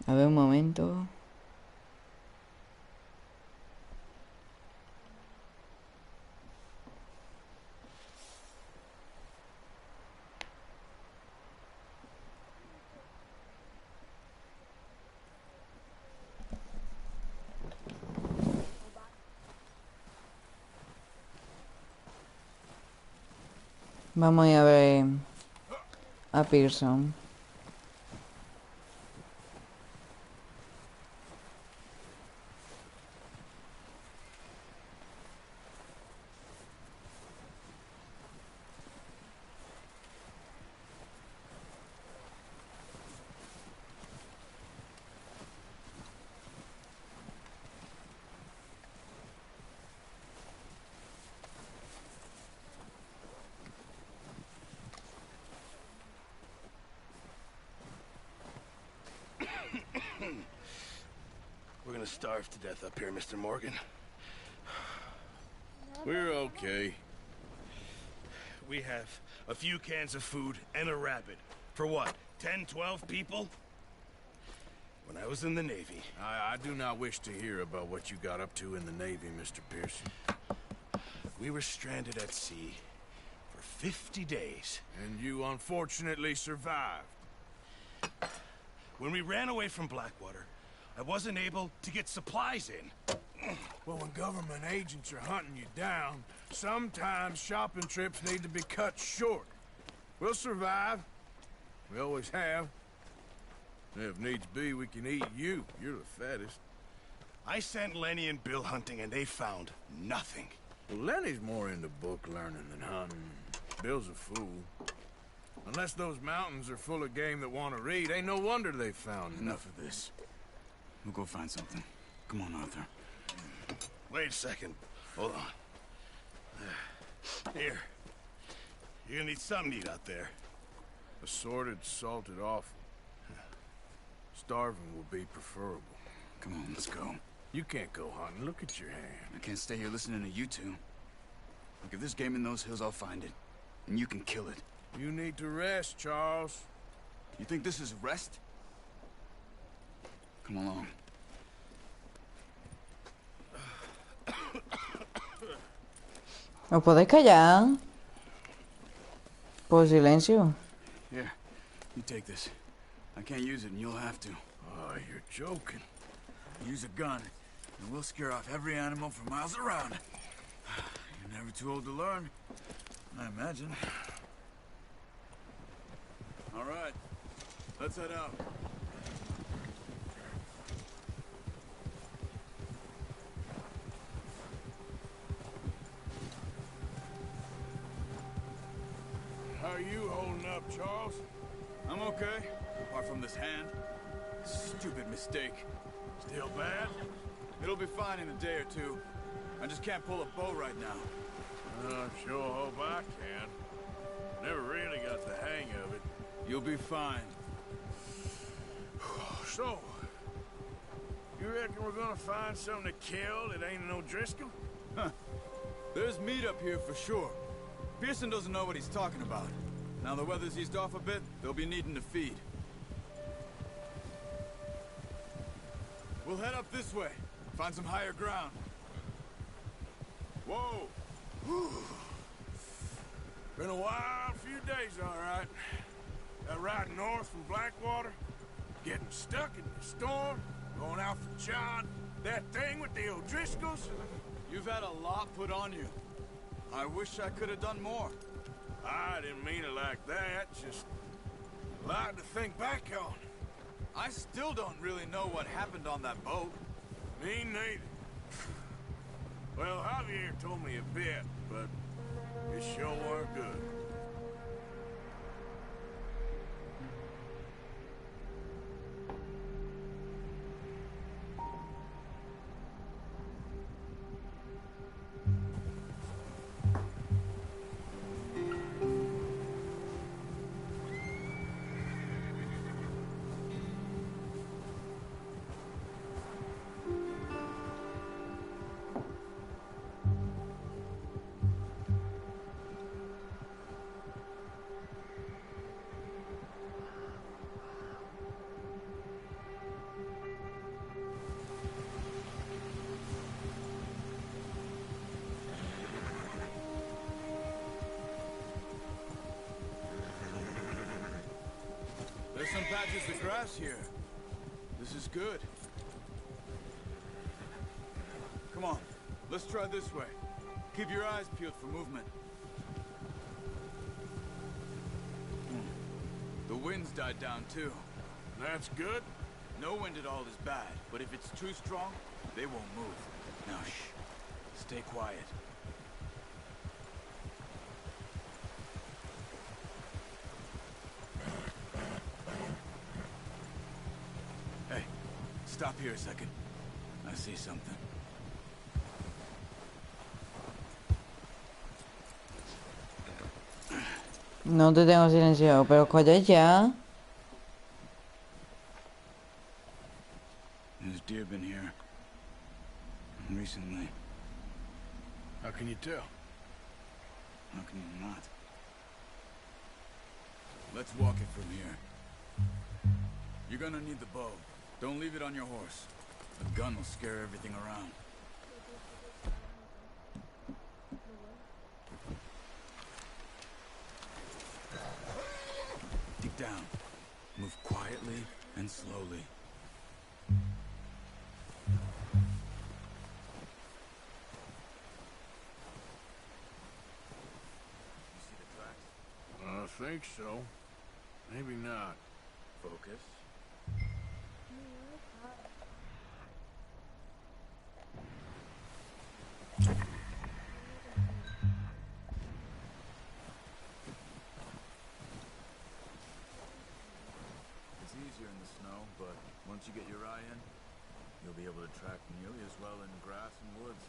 A ver un momento. Vamos a ver a Pearson. We're gonna starve to death up here, Mr. Morgan. We're okay. We have a few cans of food and a rabbit. For what, 10, 12 people? When I was in the Navy... I do not wish to hear about what you got up to in the Navy, Mr. Pearson. We were stranded at sea for 50 days. And you unfortunately survived. When we ran away from Blackwater, I wasn't able to get supplies in. Well, when government agents are hunting you down, sometimes shopping trips need to be cut short. We'll survive. We always have. If needs be, we can eat you. You're the fattest. I sent Lenny and Bill hunting, and they found nothing. Well, Lenny's more into book learning than hunting. Bill's a fool. Unless those mountains are full of game that want to read, ain't no wonder they found Enough of this. We'll go find something. Come on, Arthur. Wait a second. Hold on. Here. You're gonna need something to eat out there. Assorted, salted offal. Starving will be preferable. Come on, let's go. You can't go hunting. Look at your hand. I can't stay here listening to you two. Look, if there's game in those hills, I'll find it. And you can kill it. You need to rest, Charles. You think this is rest? Come along. ¿Os podéis callar? Por silencio. Here, you take this. I can't use it, and you'll have to. Oh, you're joking. Use a gun, and we'll scare off every animal for miles around. You're never too old to learn, I imagine. All right, let's head out. How are you holding up, Charles? I'm okay, apart from this hand. Stupid mistake. Still bad? It'll be fine in a day or two. I just can't pull a bow right now. I sure hope I can. Never really got the hang of it. You'll be fine. So, you reckon we're gonna find something to kill that ain't no Driscoll? Huh. There's meat up here for sure. Pearson doesn't know what he's talking about. Now the weather's eased off a bit, they'll be needing to feed. We'll head up this way. Find some higher ground. Whoa! Been a wild few days, all right. That ride north from Blackwater, getting stuck in the storm, going out for John, that thing with the O'Driscolls. You've had a lot put on you. I wish I could have done more. I didn't mean it like that, just a lot to think back on. I still don't really know what happened on that boat. Me neither. Well, Javier told me a bit, but it sure weren't good. some patches of grass here. This is good. Come on, let's try this way. Keep your eyes peeled for movement. The wind's died down too. That's good. No wind at all is bad, but if it's too strong, they won't move. Now shh. Stay quiet. Hey, stop here a second. I see something. No te tengo silenciado, pero calla ya. There's deer been here. Recently. How can you tell? How can you not? Let's walk it from here. You're gonna need the bow. Don't leave it on your horse. A gun will scare everything around. Dig down. Move quietly and slowly. You see the tracks? I think so. Maybe not. Focus. It's easier in the snow, but once you get your eye in, you'll be able to track nearly as well in grass and woods.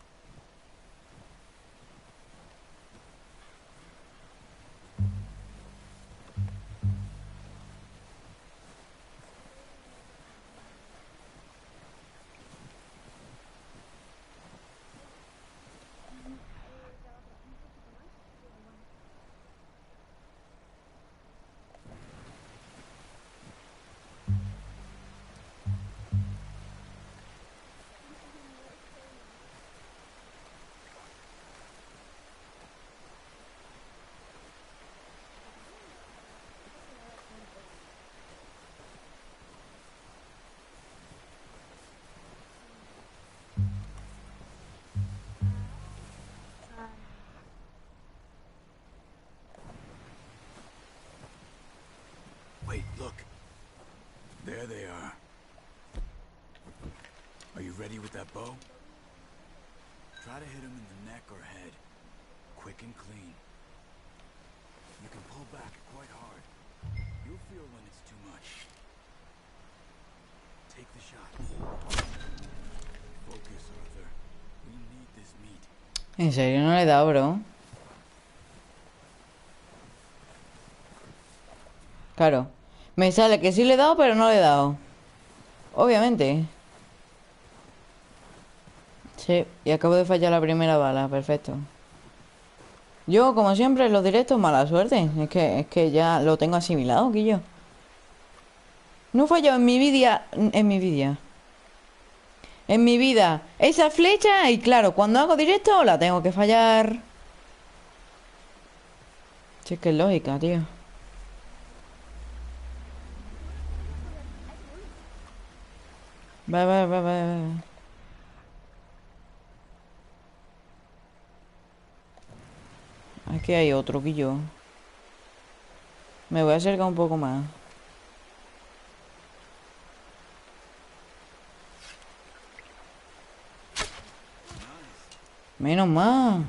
Wait, look. There they are. Are you ready with that bow? Try to hit him in the neck or head. Quick and clean. You can pull back quite hard. You'll feel when it's too much. Take the shot. Focus, Arthur. We need this meat. En serio, no le he dado, bro. Claro. Me sale que sí le he dado, pero no le he dado. Obviamente. Sí, y acabo de fallar la primera bala. Perfecto. Yo, como siempre, en los directos, mala suerte. Es que ya lo tengo asimilado, Quillo. No he fallado en mi vida. En mi vida. En mi vida. Esa flecha, y claro, cuando hago directo, la tengo que fallar. Si es que es lógica, tío. Va. Aquí hay otro Quillo. Me voy a acercar un poco más. Menos mal.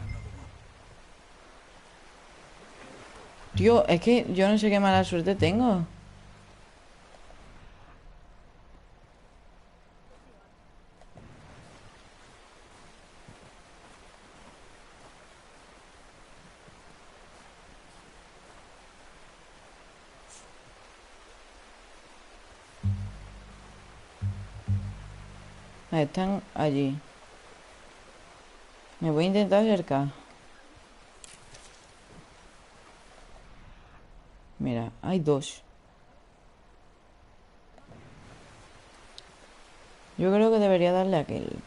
Tío, es que yo no sé qué mala suerte tengo. Están allí. Me voy a intentar acercar. Mira, hay dos. Yo creo que debería darle a aquel.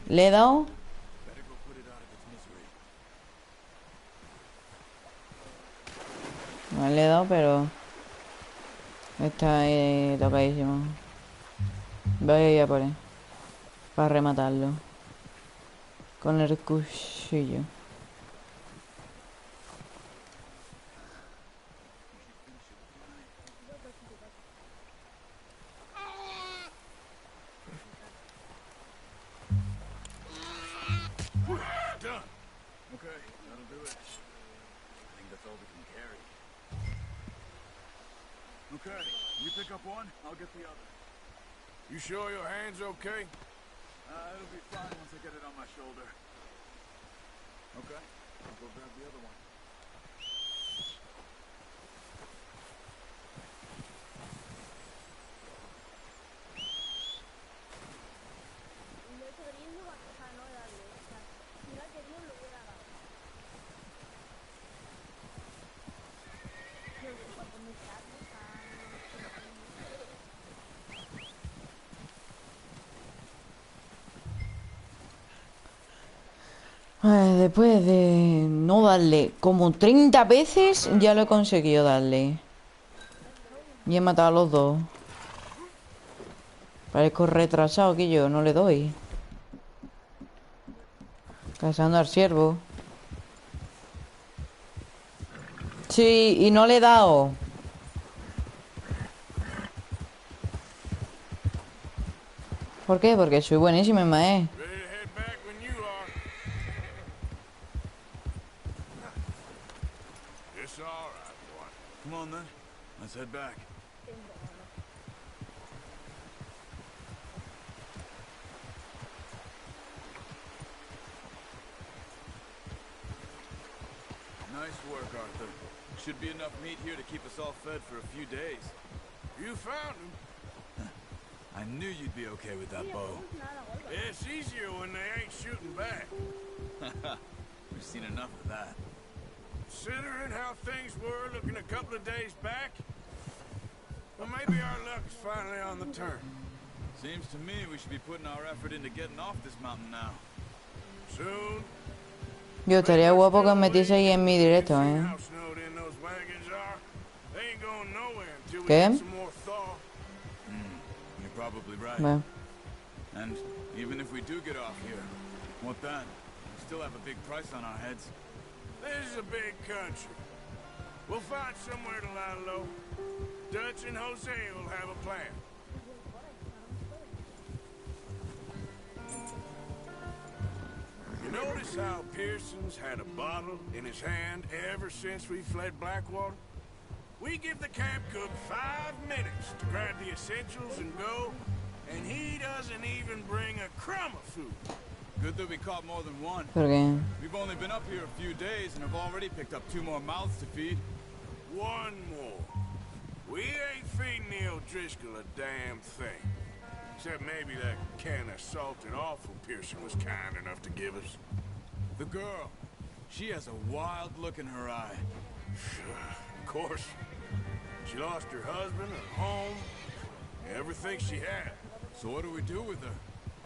Le he dado A él le he dado, pero está ahí tocadísimo. Voy a ir a por él para rematarlo con el cuchillo. Done. Okay, that'll do it. I think that's all we can carry. Okay, you pick up one, I'll get the other. You sure your hand's okay? It'll be fine once I get it on my shoulder. Okay, I'll go grab the other one. Después de no darle como 30 veces, ya lo he conseguido darle. Y he matado a los dos. Parezco retrasado que yo no le doy. Cazando al ciervo. Sí, y no le he dado. ¿Por qué? Porque soy buenísimo en maíz. Ready to head back when you are. It's all right, boy. Come on then, let's head back. Nice work, Arthur. Should be enough meat here to keep us all fed for a few days. You found him. I knew you'd be okay with that bow. It's easier when they ain't shooting back. We've seen enough of that. Considering how things were looking a couple of days back, well, maybe our luck is finally on the turn. Seems to me we should be putting our effort into getting off this mountain now. Soon. Yo, estaría guapo que os metiese ahí en mi directo, ¿eh? How snowed in those wagons are. They ain't going nowhere until we ¿Qué? get some more thaw. You're probably right. Bueno. And even if we do get off here, what then? We still have a big price on our heads. This is a big country. We'll find somewhere to lie low. Dutch and Jose will have a plan. You notice how Pearson's had a bottle in his hand ever since we fled Blackwater? We give the camp cook 5 minutes to grab the essentials and go, and he doesn't even bring a crumb of food. Good that we caught more than one. Porque We've only been up here a few days and have already picked up 2 more mouths to feed. One more. We ain't feeding the O'Driscoll a damn thing. Except maybe that can of salted offal Pearson was kind enough to give us. The girl, she has a wild look in her eye. Of course. She lost her husband, her home, everything she had. So what do we do with her?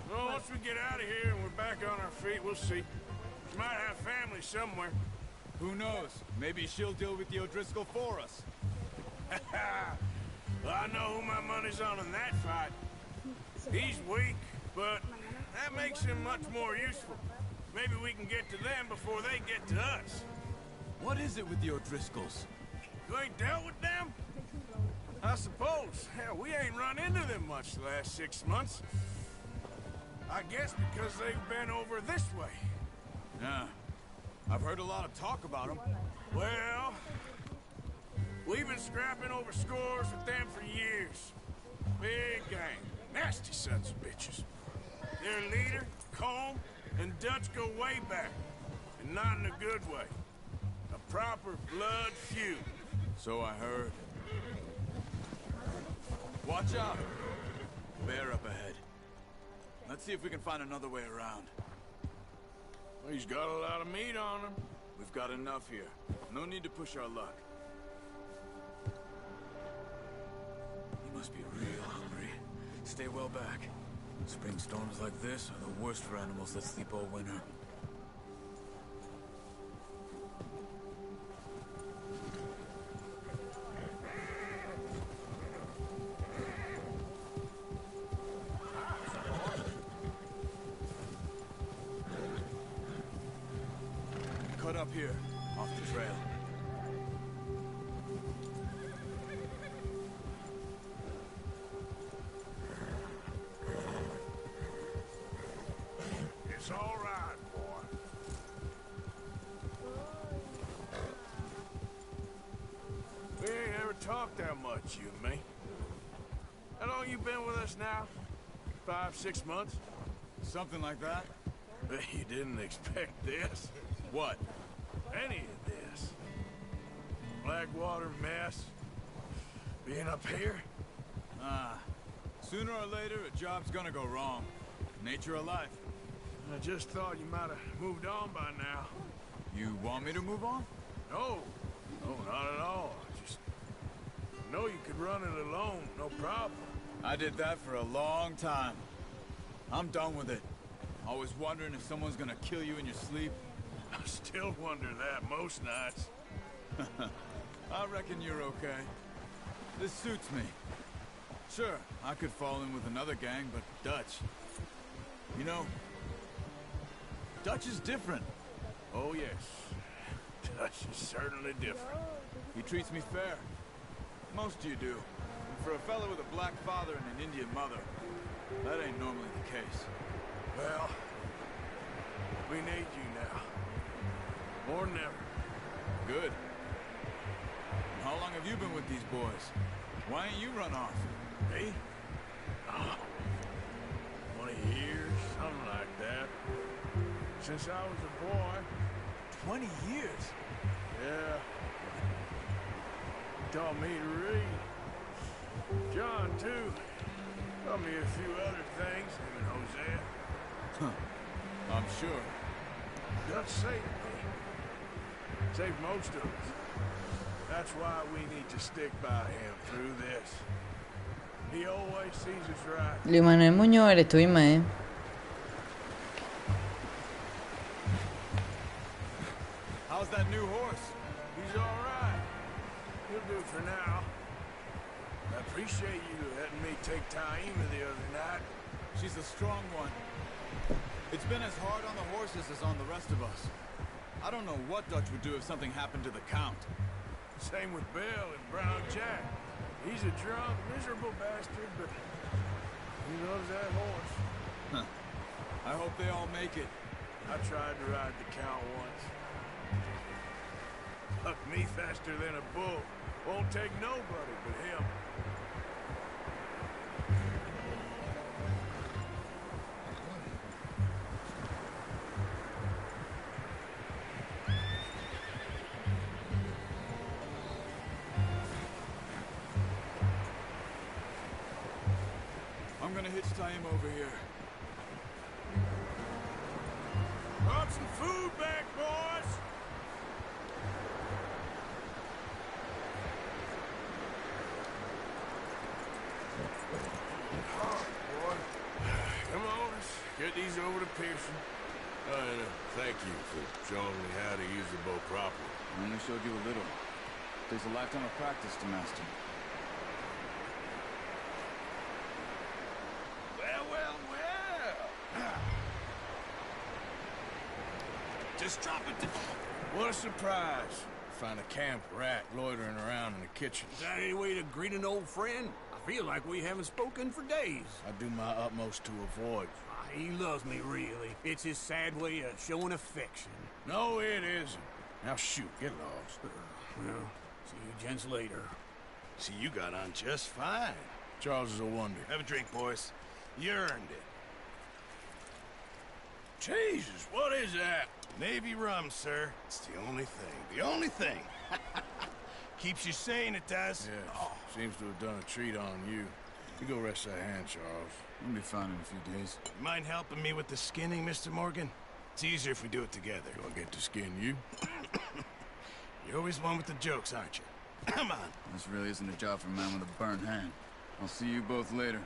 Well, once we get out of here and we're back on our feet, we'll see. She might have family somewhere. Who knows? Maybe she'll deal with the O'Driscoll for us. Well, I know who my money's on in that fight. He's weak, but that makes him much more useful. Maybe we can get to them before they get to us. What is it with the O'Driscolls? You ain't dealt with them? I suppose. Hell, we ain't run into them much the last 6 months. I guess because they've been over this way. Yeah. I've heard a lot of talk about them. Well, we've been scrapping over scores with them for years. Big gang. Nasty sons of bitches. Their leader, Combe, and Dutch go way back. And not in a good way. A proper blood feud. So I heard. Watch out! Bear up ahead. Let's see if we can find another way around. He's got a lot of meat on him. We've got enough here. No need to push our luck. He must be real hungry. Stay well back. Spring storms like this are the worst for animals that sleep all winter. up here, off the trail. It's all right, boy. We ain't ever talked that much, you and me. How long you been with us now? 5, 6 months? Something like that? You didn't expect this. What? Any of this. Blackwater mess. Being up here? Sooner or later, a job's gonna go wrong. Nature of life. I just thought you might have moved on by now. You want me to move on? No. No, not at all. Just know you could run it alone, no problem. I did that for a long time. I'm done with it. Always wondering if someone's gonna kill you in your sleep. I still wonder that most nights. I reckon you're okay. This suits me. Sure, I could fall in with another gang, but Dutch... You know, Dutch is different. Oh, yes. Dutch is certainly different. He treats me fair. Most of you do. And for a fella with a black father and an Indian mother, that ain't normally the case. Well, we need you now. More than ever. Good. And how long have you been with these boys? Why ain't you run off? Me? Oh, 20 years, something like that. Since I was a boy. 20 years? Yeah. He taught me to read. John, too. Taught me a few other things, him and Hosea. Huh. I'm sure. Dutch saved me. Saved most of us. That's why we need to stick by him through this. He always sees us right. Luis Manuel Muñoz eres tú, Isma, How's that new horse? He's all right. He'll do for now. I appreciate you letting me take Taima the other night. She's a strong one. It's been as hard on the horses as on the rest of us. I don't know what Dutch would do if something happened to the Count. Same with Bill and Brown Jack. He's a drunk, miserable bastard, but he loves that horse. Huh. I hope they all make it. I tried to ride the Count once. Bucked me faster than a bull. Won't take nobody but him. I'm gonna hitch Taima over here. Brought some food back, boys! Come on, let's get these over to Pearson. And thank you for showing me how to use the bow properly. I only showed you a little. Takes a lifetime of practice to master. Well, well, well. Just drop it. What a surprise. Find a camp rat loitering around in the kitchen. Is that any way to greet an old friend? I feel like we haven't spoken for days. I do my utmost to avoid. He loves me, really. It's his sad way of showing affection. No, it isn't. Now shoot, get lost. Well, see you gents later. See, you got on just fine. Charles is a wonder. Have a drink, boys. You earned it. Jesus, what is that? Navy rum, sir. It's the only thing. The only thing. Keeps you sane, it does. Yes, seems to have done a treat on you. You go rest that hand, Charles. We'll be fine in a few days. You mind helping me with the skinning, Mr. Morgan? It's easier if we do it together. Do I get to skin you? You're always one with the jokes, aren't you? Come on. This really isn't a job for a man with a burnt hand. I'll see you both later.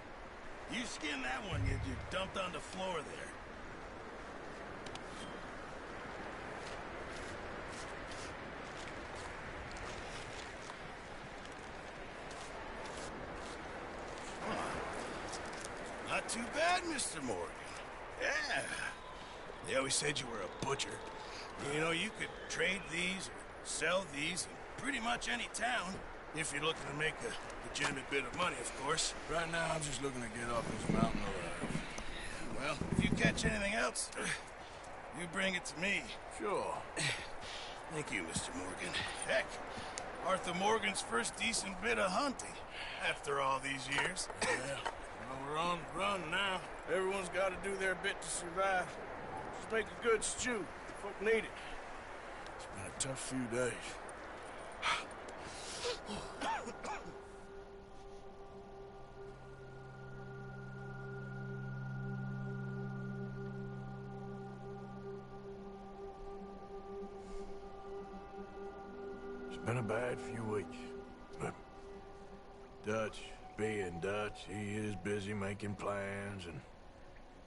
You skin that one you dumped on the floor there. Not too bad, Mr. Morgan. Yeah. They always said you were a butcher. You know, you could trade these or sell these in pretty much any town, if you're looking to make a legitimate bit of money, of course. Right now, I'm just looking to get off this mountain alive. Well, if you catch anything else, you bring it to me. Sure. Thank you, Mr. Morgan. Heck, Arthur Morgan's first decent bit of hunting after all these years. Yeah. Well, we're on the run now. Everyone's got to do their bit to survive. Just make a good stew. Folk need it. It's been a tough few days. It's been a bad few weeks, but Dutch being Dutch, he is busy making plans, and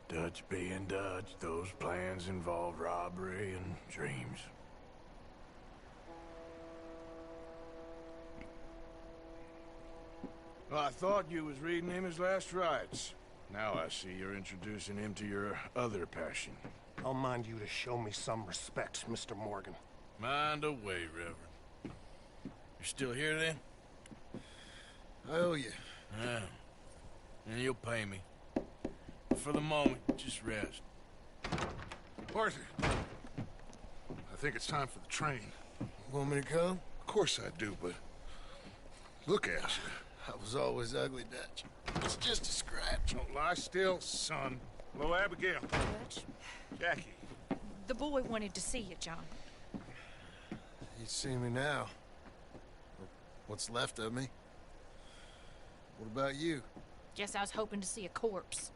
Dutch being Dutch, those plans involve robbery and dreams. Well, I thought you was reading him his last rites. Now I see you're introducing him to your other passion. I'll mind you to show me some respect, Mr. Morgan. Mind away, Reverend. You're still here, then? I owe you. Yeah. And you'll pay me. But for the moment, just rest. Arthur, I think it's time for the train. Want me to come? Of course I do, but look at you. I was always ugly, Dutch. It's just a scratch. Don't lie still, son. Hello, Abigail. Dutch, Jackie. the boy wanted to see you, John. He'd see me now. What's left of me. What about you? Guess I was hoping to see a corpse.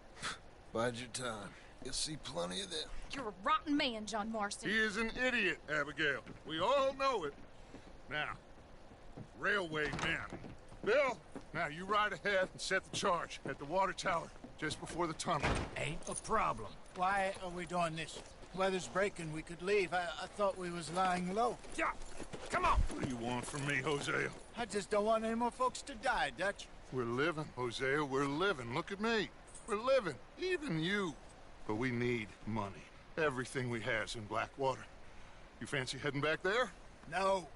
Bide your time. You'll see plenty of them. You're a rotten man, John Marston. He is an idiot, Abigail. We all know it. Now, railway men. Bill, now you ride ahead and set the charge at the water tower just before the tunnel. Ain't a problem. Why are we doing this? Weather's breaking, we could leave. I thought we was lying low. Yeah, come on. What do you want from me, Hosea? I just don't want any more folks to die, Dutch. We're living, Hosea, we're living. Look at me. We're living, even you. But we need money. Everything we has in Blackwater. You fancy heading back there? No.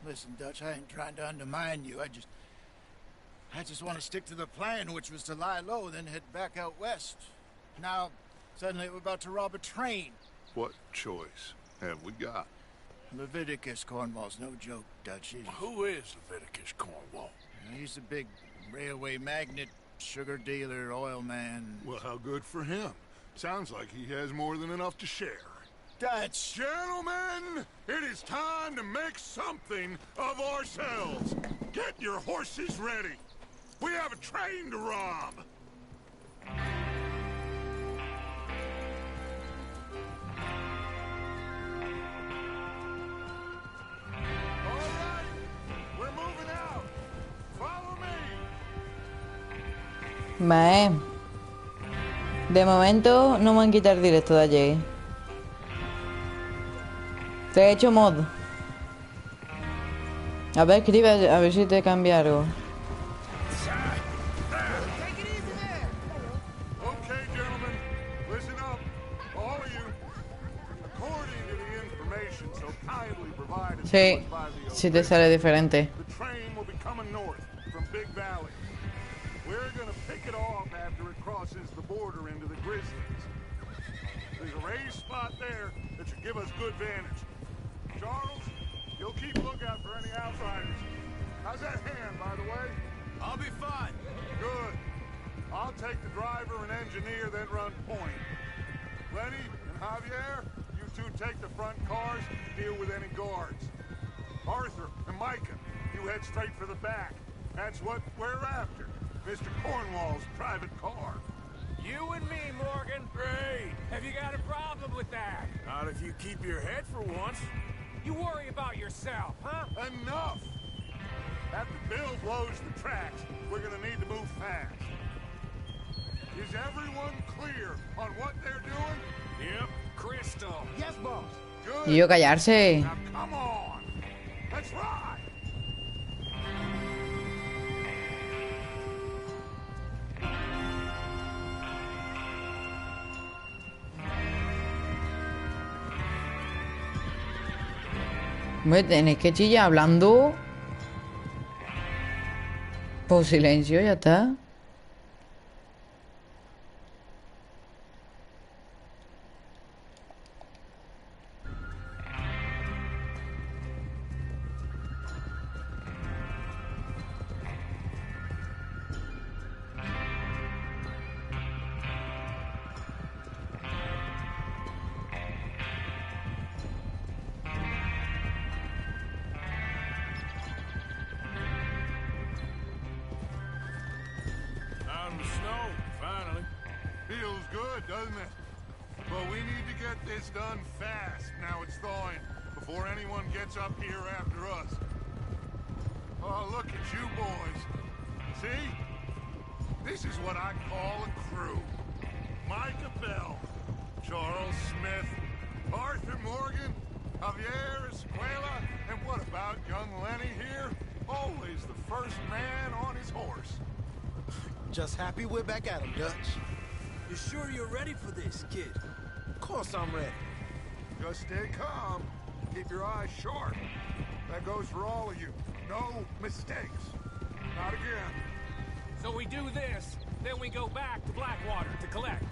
Listen, Dutch, I ain't trying to undermine you. I just want to stick to the plan, which was to lie low, then head back out west. Now, suddenly we're about to rob a train. What choice have we got? Leviticus Cornwall's no joke, Dutch. Who is Leviticus Cornwall? He's a big railway magnate, sugar dealer, oil man. Well, how good for him. Sounds like he has more than enough to share. Dutch! Gentlemen, it is time to make something of ourselves. Get your horses ready. We have a train to rob. All right, we're moving out. Follow me. Vale. De momento no me van a quitar directo de allí. Te he hecho mod. A ver, escribe a ver si te cambia algo. Okay, gentlemen, listen up. All of you. According to the information so kindly provided to Sí, us by the si te sale diferente. the train will be coming north from Big Valley. We're gonna pick it off after it crosses the border into the Grizzlies. There's a raised spot there that should give us good vantage. Charles, you'll keep lookout for any outsiders. How's that hand, by the way? I'll be fine. Good. I'll take the driver and engineer, then run point. Lenny and Javier, you two take the front cars and deal with any guards. Arthur and Micah, you head straight for the back. That's what we're after. Mr. Cornwall's private car. You and me, Morgan. Great. Have you got a problem with that? Not if you keep your head for once. You worry about yourself, huh? Enough! After Bill blows the tracks, we're gonna need to move fast. Is everyone clear on what they're doing? Yep, crystal. Yes, boss. Good. Y yo callarse. Now come on! Let's ride! Me tenéis que chillar hablando. Pues silencio, ya está. Out in the snow, finally. Feels good, doesn't it? But we need to get this done fast now it's thawing, before anyone gets up here after us. Oh, look at you boys. See? This is what I call a crew. Micah Bell, Charles Smith, Arthur Morgan, Javier Escuela, and what about young Lenny here? Always the first man on his horse. Just happy we're back at 'em, Dutch. You sure you're ready for this, kid? Of course I'm ready. Just stay calm. Keep your eyes sharp. That goes for all of you. No mistakes. Not again. So we do this, then we go back to Blackwater to collect.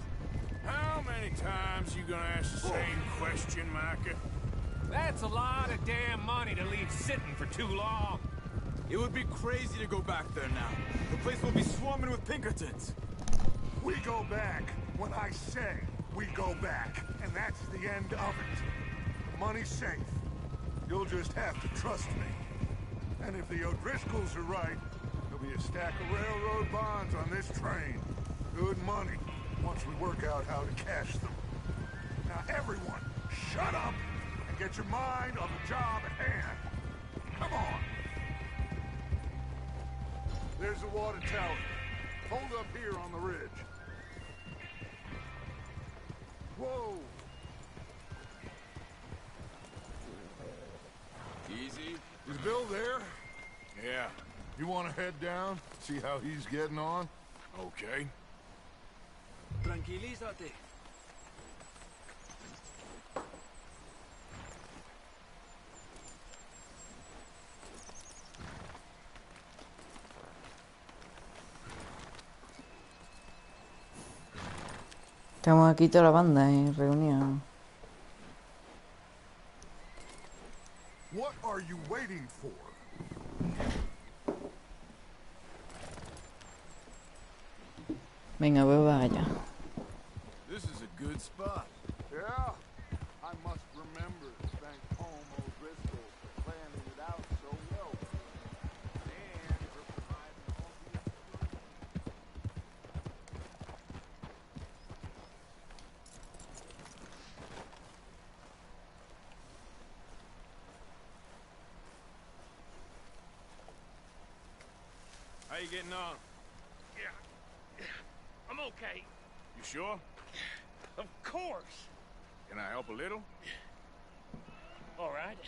How many times you gonna ask the same question, Micah? That's a lot of damn money to leave sitting for too long. It would be crazy to go back there now. The place will be swarming with Pinkertons. We go back when I say we go back, and that's the end of it. The money's safe. You'll just have to trust me. And if the O'Driscolls are right, there'll be a stack of railroad bonds on this train. Good money, once we work out how to cash them. Now everyone, shut up and get your mind on the job at hand. Come on. There's the water tower. Hold up here on the ridge. Whoa! Easy. Is Bill there? Yeah. You want to head down? See how he's getting on? Okay. Tranquilízate. Estamos aquí toda la banda, reunida. What are you waiting for? Venga, pues vaya. This is a good spot. Yeah. I must remember to thank home O'Driscoll for planning it out so well. And for providing all the instructions. How you getting on? Yeah. I'm okay. You sure? Of course. Can I help a little? All right.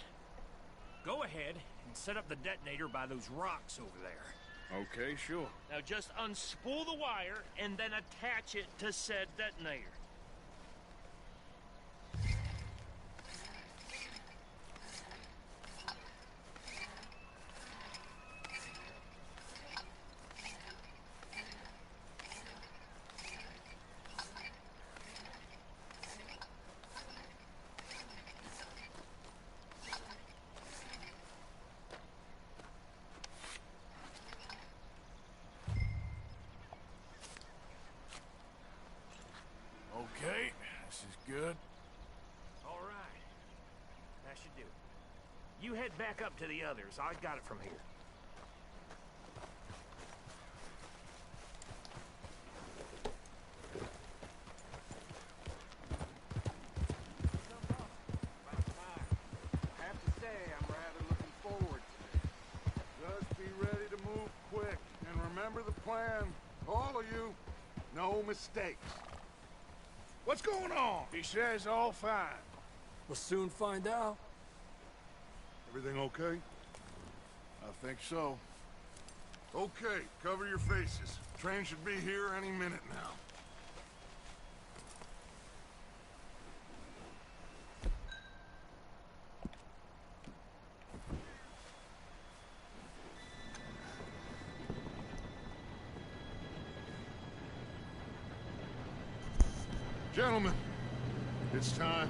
Go ahead and set up the detonator by those rocks over there. Okay, sure. Now just unspool the wire and then attach it to said detonator. Okay, this is good. All right. That should do it. You head back up to the others. I got it from here. I have to say, I'm rather looking forward to it. Just be ready to move quick, and remember the plan. All of you, no mistakes. What's going on? He says all fine. We'll soon find out. Everything okay? I think so. Okay, cover your faces. Train should be here any minute now. Gentlemen, it's time.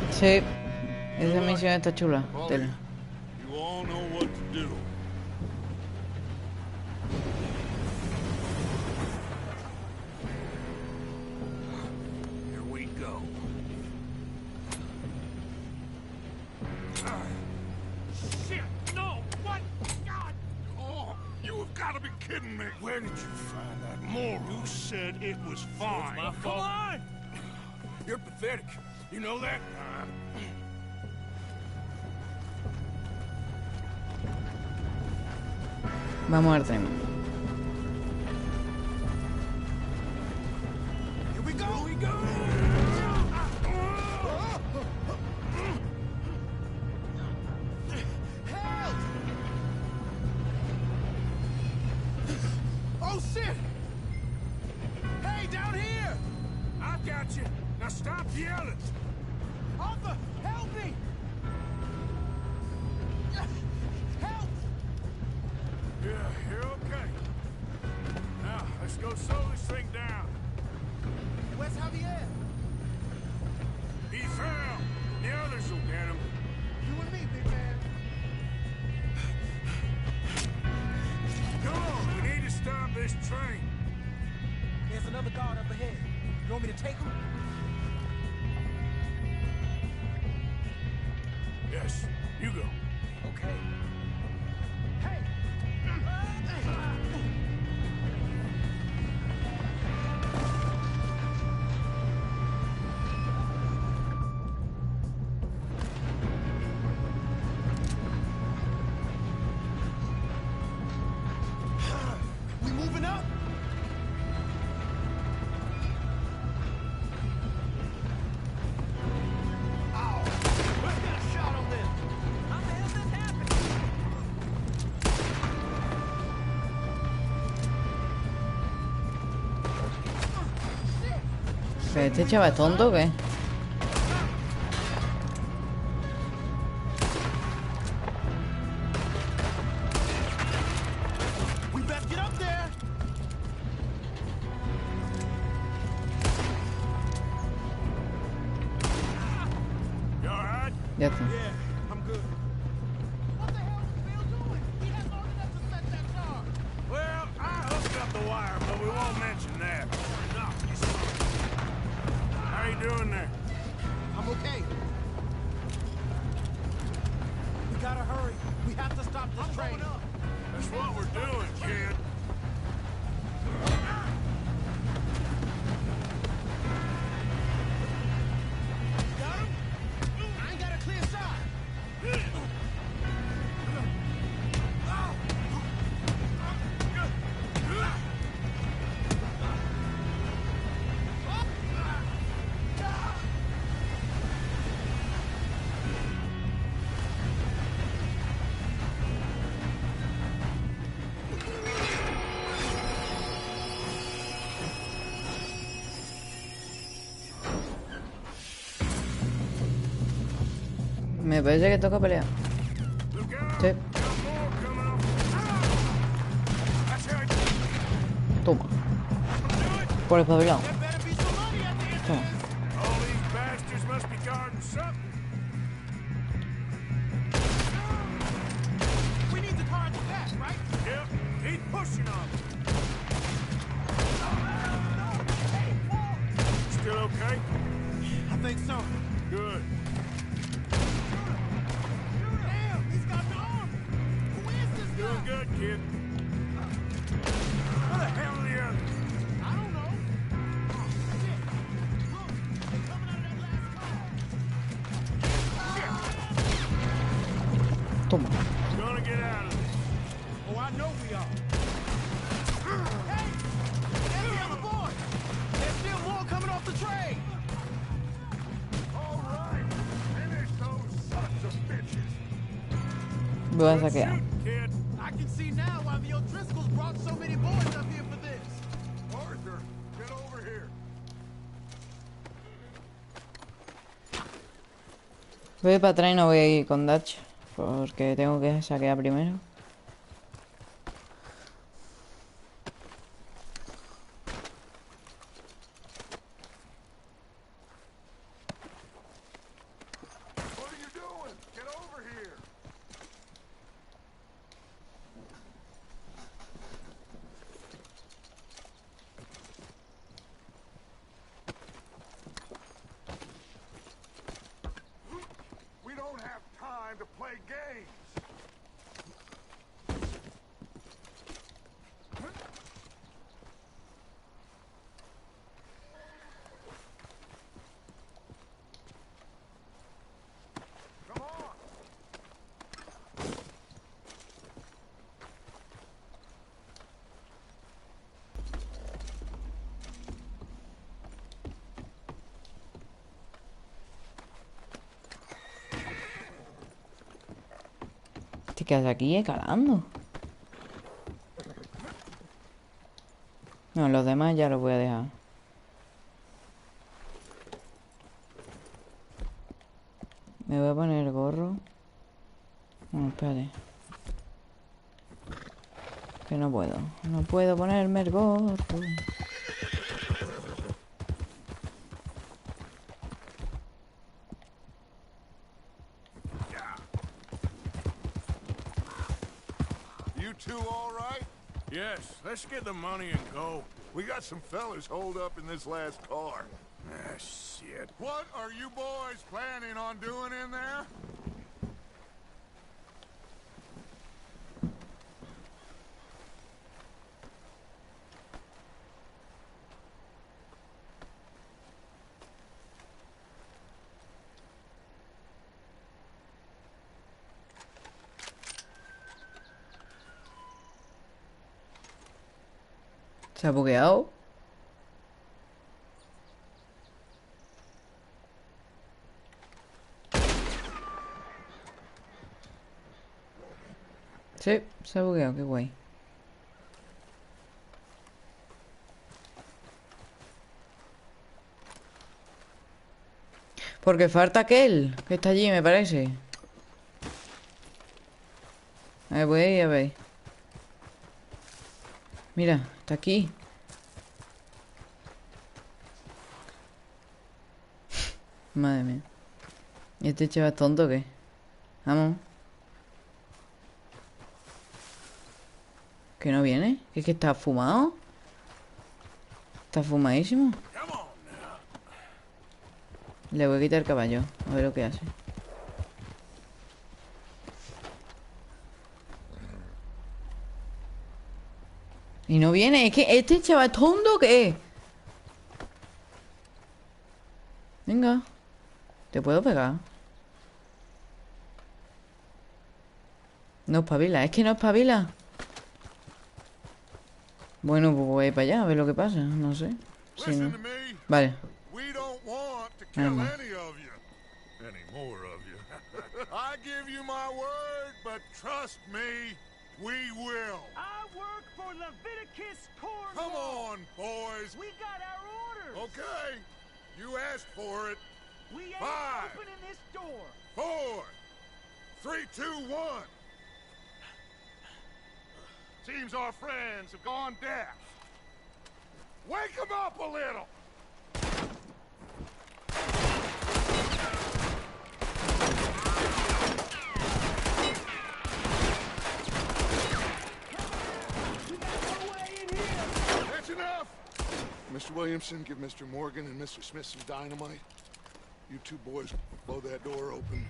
Sí, esa misión está chula. Tela. You all know what to do. Here we go. Shit! No! What? God! Oh, you have got to be kidding me. Where did you find that moron? You said it was fine. My fault. Come on! You're pathetic. You know that? Vamos al tren. Here we go! Here we go! Help! Oh, shit! Hey, down here! I got you. Now stop yelling. Arthur, help me! Help! Yeah, you're okay. Now, let's go slow this thing down. Where's Javier? He fell. The others will get him. You and me, big man. Come on, we need to stop this train. There's another guard up ahead. You want me to take him? Yes, you go. Okay. Hey! We moving up? Ow! Let's get a shot on this. How the hell this happened? ¿Este chaval es tonto o qué? We best get up there. You all right? Ya está. Yeah, I'm good. What the hell is Bill doing? He has long enough to set that charge. Well, I hooked up the wire, but we won't mention that. How you doing there? I'm okay. We gotta hurry. We have to stop this train. That's what we're doing, kid. Got him? I ain't got a clear shot. Me parece que toca pelear. Sí. Toma. Por el pabellón. Toma. All these bastards must be guarding something. We need the car at the back, right? Yep. Keep pushing on them. Still okay? I think so. Good. Damn, he's got the arm. Who is this guy? Doing good, kid. Where the hell are the others? I don't know. Shit. Look, they're coming out of that last car. Toma. Gonna get out of this. Oh, I know we are. Hey! There's the other boy! There's still more coming off the train! All right. Finish those sons of bitches. Voy a saquear. Kid. I can see now why the O'Driscolls brought so many boys up here for this. Arthur, get over here. Voy para atrás y no voy a ir con Dutch. Porque tengo que saquear primero. Te quedas aquí calando. No, los demás ya los voy a dejar. Me voy a poner el gorro. No, espérate. Que no puedo. No puedo ponerme el gorro. You two all right? Yes, let's get the money and go. We got some fellas holed up in this last car. Ah, shit. What are you boys planning on doing in there? ¿Se ha bugueado? Sí, se ha bugueado, qué guay. Porque falta aquel que está allí, me parece. A ver, voy a ir a ver. Mira, está aquí. Madre mía. ¿Y este chaval es tonto o qué? Vamos. ¿Que no viene? ¿Que es que está fumado? Está fumadísimo. Le voy a quitar el caballo. A ver lo que hace. Y no viene. Es que este chaval es tonto o qué. Venga. ¿Te puedo pegar? No espabila. Es que no espabila. Bueno, pues voy para allá a ver lo que pasa. No sé. Si Listen no. to me. Vale. We don't want to kill Vamos. any of you. Any more of you. I give you my word, but trust me, we will. I work for Leviticus Corps. Come on, boys. We got our orders. Okay. You asked for it. We ain't 5, opening this door. 4, 3, 2, 1. Seems our friends have gone deaf. Wake them up a little. That's enough. Mr. Williamson, give Mr. Morgan and Mr. Smith some dynamite. You two boys blow that door open.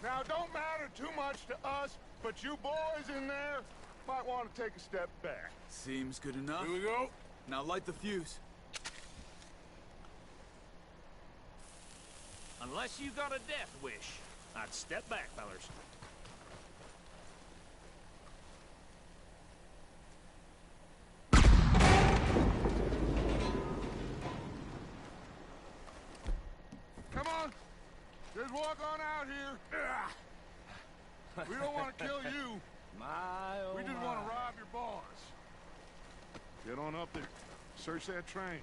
Now, don't matter too much to us, but you boys in there might want to take a step back. Seems good enough. Here we go. Now light the fuse. Unless you got a death wish, I'd step back, fellers. Come on. Just walk on out here. We don't want to kill you. We just want to rob your boss. Get on up there. Search that train.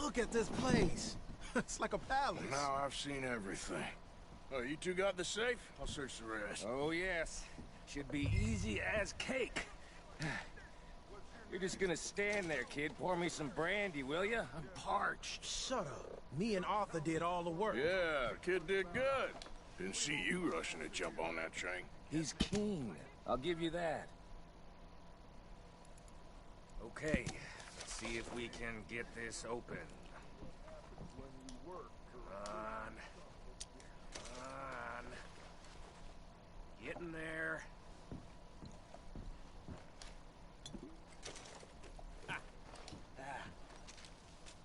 Look at this place. It's like a palace. Now I've seen everything. Oh, you two got the safe? I'll search the rest. Oh, yes. Should be easy as cake. You're just gonna stand there, kid. Pour me some brandy, will ya? I'm parched. Shut up. Me and Arthur did all the work. Yeah, the kid did good. Didn't see you rushing to jump on that train. He's keen. I'll give you that. Okay, let's see if we can get this open. Come on. Come on. Get in there.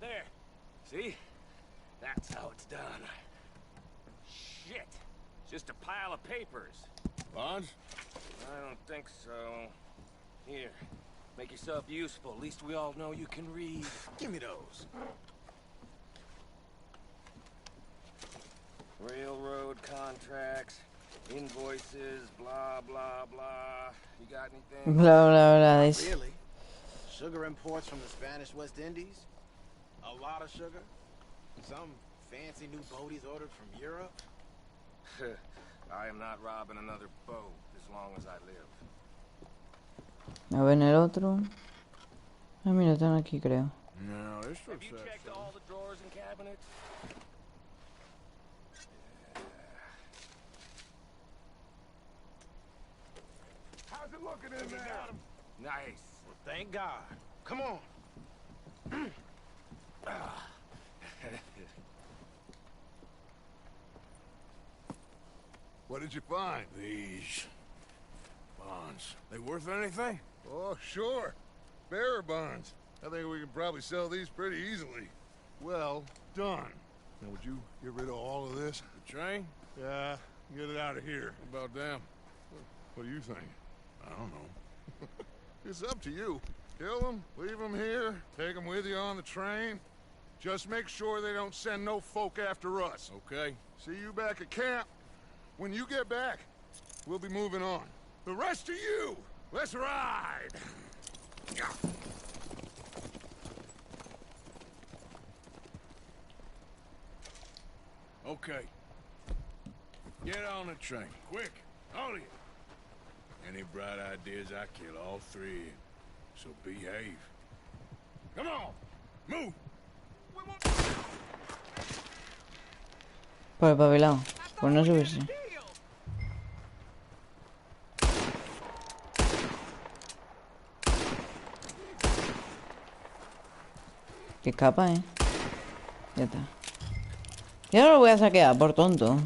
There. See? That's how it's done. Shit. Just a pile of paper. papers. Bonds? I don't think so. Here, make yourself useful. At least we all know you can read. Give me those. Railroad contracts, invoices, blah, blah, blah. You got anything? Bla bla bla. This. Really? Sugar imports from the Spanish West Indies? A lot of sugar? Some fancy new boaties ordered from Europe? I am not robbing another boat as long as I live. A ver en el otro. Ah, mira, están aquí, creo. No, this Have looks you checked all the drawers and cabinets? How's it looking in there? Nice. Well, thank God. Come on. What did you find? These bonds. They worth anything? Oh, sure. Bearer bonds. I think we can probably sell these pretty easily. Well done. Now, would you get rid of all of this? The train? Yeah, get it out of here. What about them? What do you think? I don't know. It's up to you. Kill them, leave them here, take them with you on the train. Just make sure they don't send no folk after us, okay? See you back at camp. When you get back, we'll be moving on. The rest of you, let's ride! Okay. Get on the train, quick, all of you. Any bright ideas, I kill all three of you. So behave. Come on, move! Por el papelado. Por no subirse. Que escapa, Ya está. Y ahora lo voy a saquear, por tonto.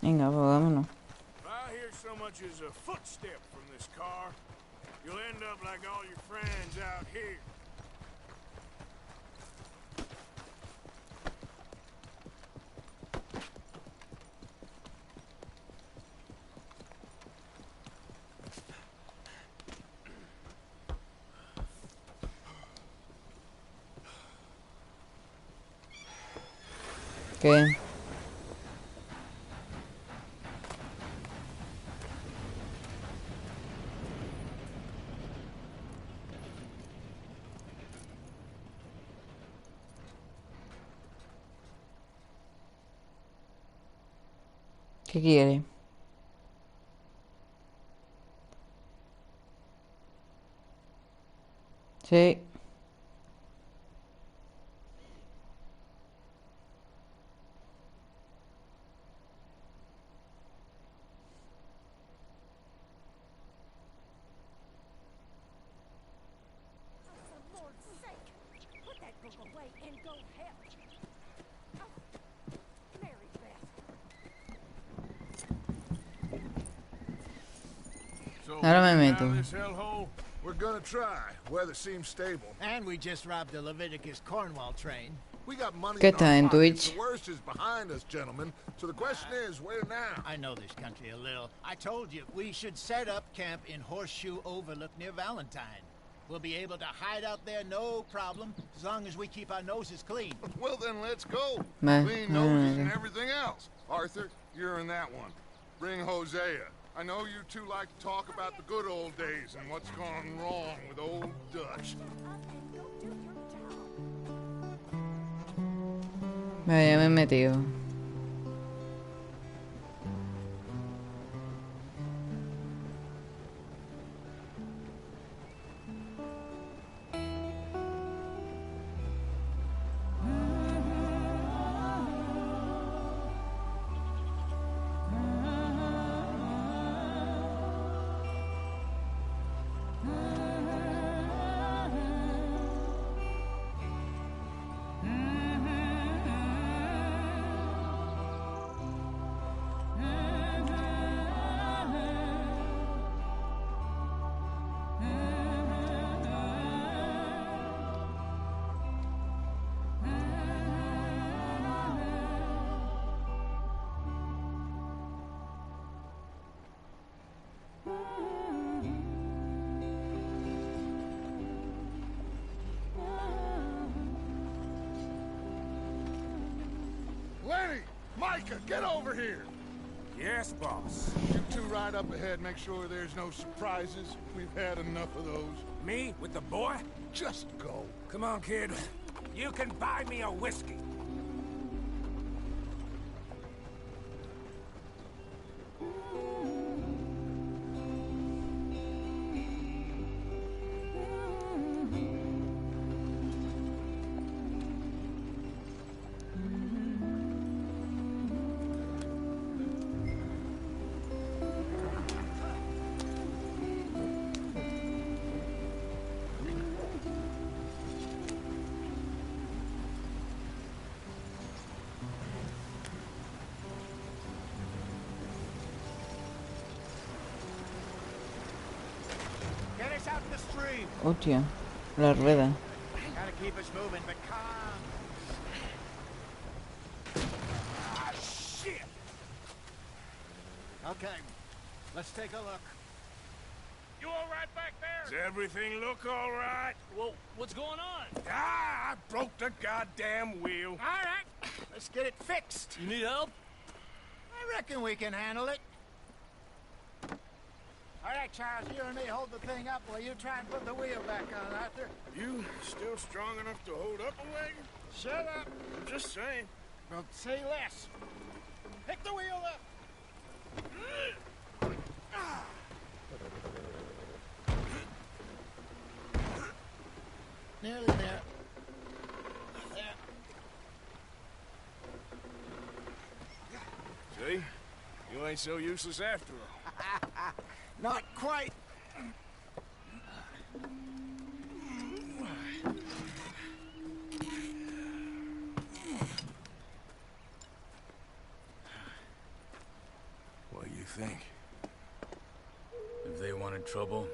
Venga, pues vámonos. If I hear so much as a footstep from this car, you'll end up like all your friends out here. ¿Qué? ¿Qué quiere? Sí. Ahora me meto. We're gonna try. Weather seems stable. And we just robbed the Leviticus Cornwall train. We got money ¿Qué in está our en pockets. Twitch? The worst is behind us, gentlemen. So the question is, where now? I know this country a little. I told you, we should set up camp in Horseshoe Overlook near Valentine. We'll be able to hide out there no problem, as long as we keep our noses clean. Well, then let's go. Man, Clean noses and everything else. Arthur, you're in that one. Bring Hosea. I know you two like to talk about the good old days and what's gone wrong with old Dutch. Vaya, me he metido. Micah, get over here! Yes, boss. You two ride up ahead, make sure there's no surprises. We've had enough of those. Me with the boy? Just go. Come on, kid. You can buy me a whiskey. Get us out in the stream. Hostia, la rueda. Gotta keep us moving, but calm. Ah, shit! Okay, let's take a look. You all right back there? Does everything look all right? Well, what's going on? Ah, I broke the goddamn wheel. All right, let's get it fixed. You need help? I reckon we can handle it. All right, Charles, you and me hold the thing up while you try and put the wheel back on, Arthur. You still strong enough to hold up a wagon? Shut up. I'm just saying. Well, say less. Pick the wheel up. Nearly there. There. See? You ain't so useless after all. Not quite. What do you think? If they wanted trouble,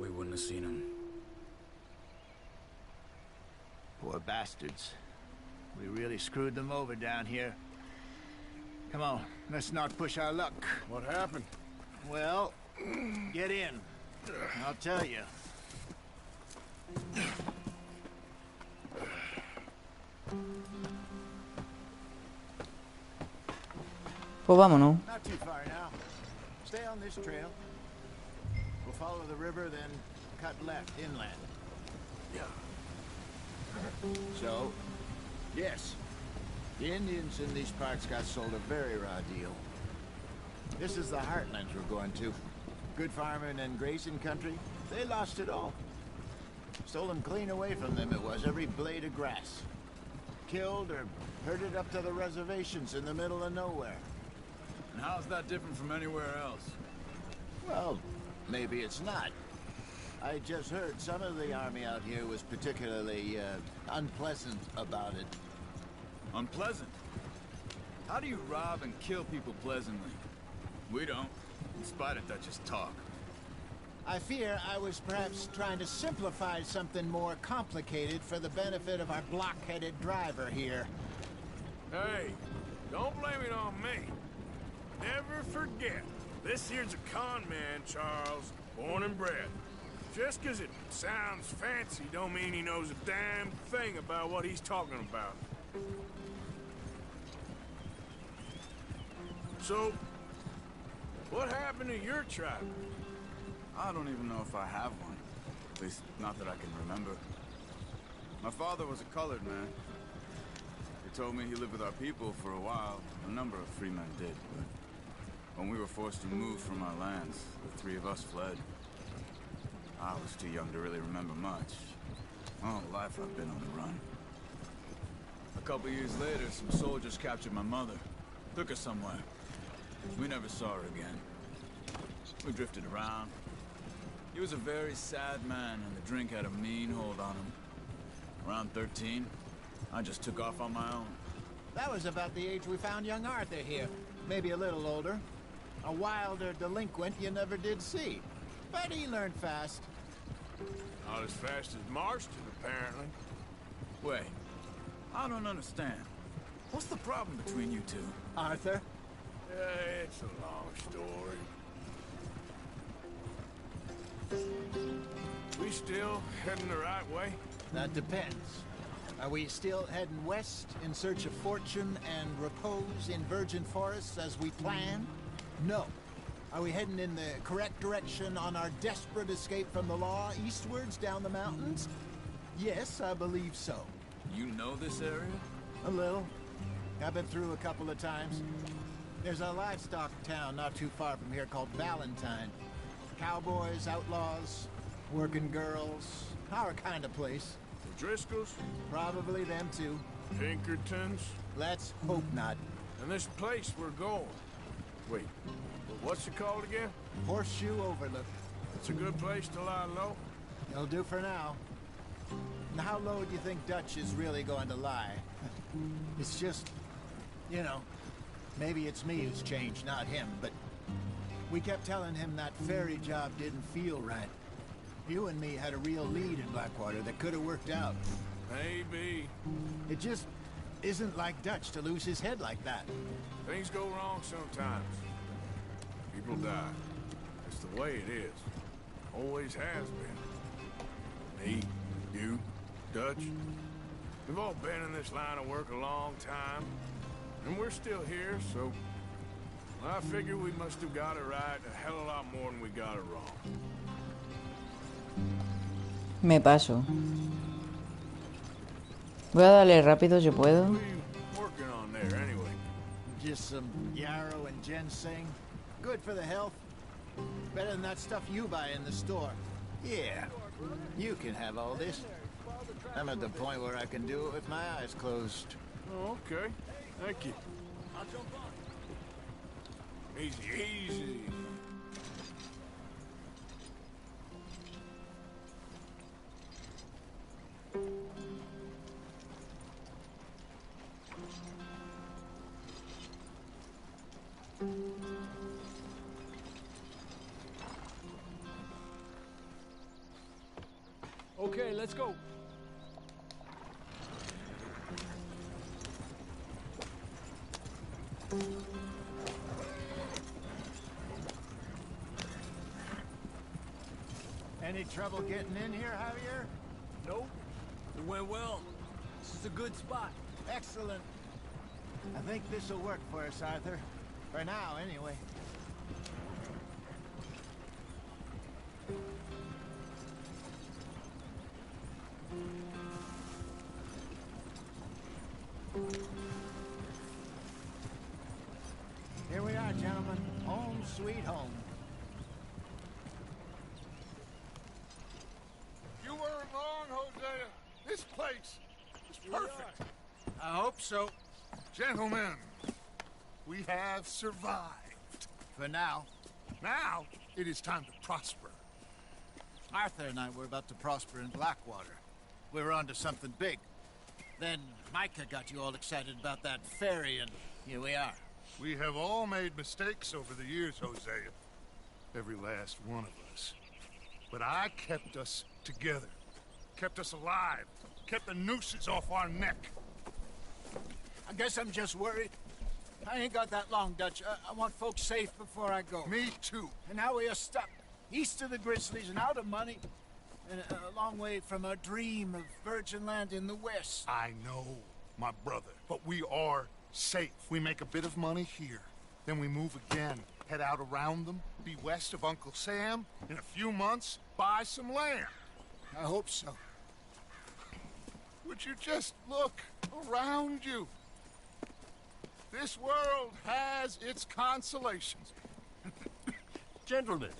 we wouldn't have seen them. Poor bastards. We really screwed them over down here. Come on, let's not push our luck. What happened? Well, get in. I'll tell you. Pues vámonos. Not too far now. Stay on this trail. We'll follow the river, then cut left inland. Yeah. So, yes, the Indians in these parts got sold a very raw deal. This is the heartlands we're going to. Good farming and grazing country. They lost it all. Stolen clean away from them it was, every blade of grass. Killed or herded up to the reservations in the middle of nowhere. And how's that different from anywhere else? Well, maybe it's not. I just heard some of the army out here was particularly, unpleasant about it. Unpleasant? How do you rob and kill people pleasantly? We don't, in spite of Dutch's talk. I fear I was perhaps trying to simplify something more complicated for the benefit of our block-headed driver here. Hey, don't blame it on me. Never forget, this here's a con man, Charles, born and bred. Just 'cause it sounds fancy don't mean he knows a damn thing about what he's talking about. So, what happened to your tribe? I don't even know if I have one. At least, not that I can remember. My father was a colored man. He told me he lived with our people for a while. A number of free men did, but when we were forced to move from our lands, the three of us fled. I was too young to really remember much. All life I've been on the run. A couple years later, some soldiers captured my mother. Took her somewhere. We never saw her again. We drifted around. He was a very sad man, and the drink had a mean hold on him. Around 13, I just took off on my own. That was about the age we found young Arthur here. Maybe a little older. A wilder delinquent you never did see. But he learned fast. Not as fast as Marston, apparently. Wait, I don't understand. What's the problem between you two? Arthur? It's a long story. We still heading the right way? That depends. Are we still heading west in search of fortune and repose in virgin forests as we planned? No. Are we heading in the correct direction on our desperate escape from the law eastwards down the mountains? Yes, I believe so. You know this area? A little. I've been through a couple of times. There's a livestock town not too far from here called Valentine. Cowboys, outlaws, working girls, our kind of place. The Driscolls? Probably them too. Pinkertons? Let's hope not. And this place we're going. Wait, what's it called again? Horseshoe Overlook. It's a good place to lie low? It'll do for now. Now, how low do you think Dutch is really going to lie? It's just, you know, maybe it's me who's changed, not him, but we kept telling him that ferry job didn't feel right. You and me had a real lead in Blackwater that could have worked out. Maybe. It just isn't like Dutch to lose his head like that. Things go wrong sometimes. People die. It's the way it is. Always has been. Me, you, Dutch. We've all been in this line of work a long time. And we're still here, so... I figure we must have got it right a hell of a lot more than we got it wrong. Me paso. Voy a darle rápido si puedo. What are you working on there, anyway? Just some yarrow and ginseng. Good for the health. Better than that stuff you buy in the store. Yeah, you can have all this. I'm at the point where I can do it with my eyes closed. Oh, okay. Thank you. Easy, easy. Okay, let's go. Any trouble getting in here, Javier? Nope. It went well. This is a good spot. Excellent. I think this will work for us, Arthur. For now, anyway. Here we are, gentlemen. Home sweet home. You weren't wrong, Hosea. This place is perfect. I hope so. Gentlemen, we have survived. For now. Now, it is time to prosper. Arthur and I were about to prosper in Blackwater. We were onto something big. Then Micah got you all excited about that ferry, and here we are. We have all made mistakes over the years, Hosea. Every last one of us. But I kept us together. Kept us alive. Kept the nooses off our neck. I guess I'm just worried. I ain't got that long, Dutch. I want folks safe before I go. Me too. And now we are stuck. East of the Grizzlies and out of money. And a long way from our dream of virgin land in the west. I know, my brother. But we are safe. We make a bit of money here. Then we move again. Head out around them. Be west of Uncle Sam. In a few months, buy some land. I hope so. Would you just look around you? This world has its consolations. Gentlemen,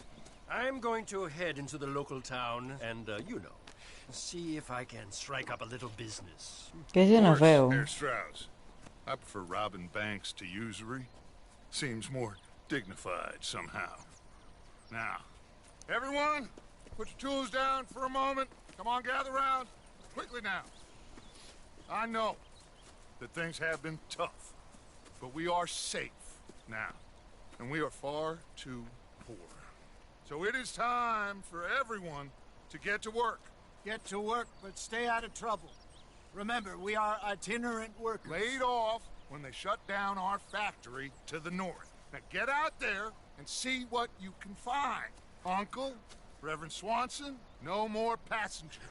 I'm going to head into the local town and, you know, see if I can strike up a little business. ¿Qué se nos veo? Herr Strauss. I prefer robbing banks to usury. Seems more dignified somehow. Now, everyone, put your tools down for a moment. Come on, gather round. Quickly now. I know that things have been tough, but we are safe now, and we are far too poor. So it is time for everyone to get to work. Get to work, but stay out of trouble. Remember, we are itinerant workers. Laid off when they shut down our factory to the north. Now get out there and see what you can find. Uncle, Reverend Swanson, No more passengers.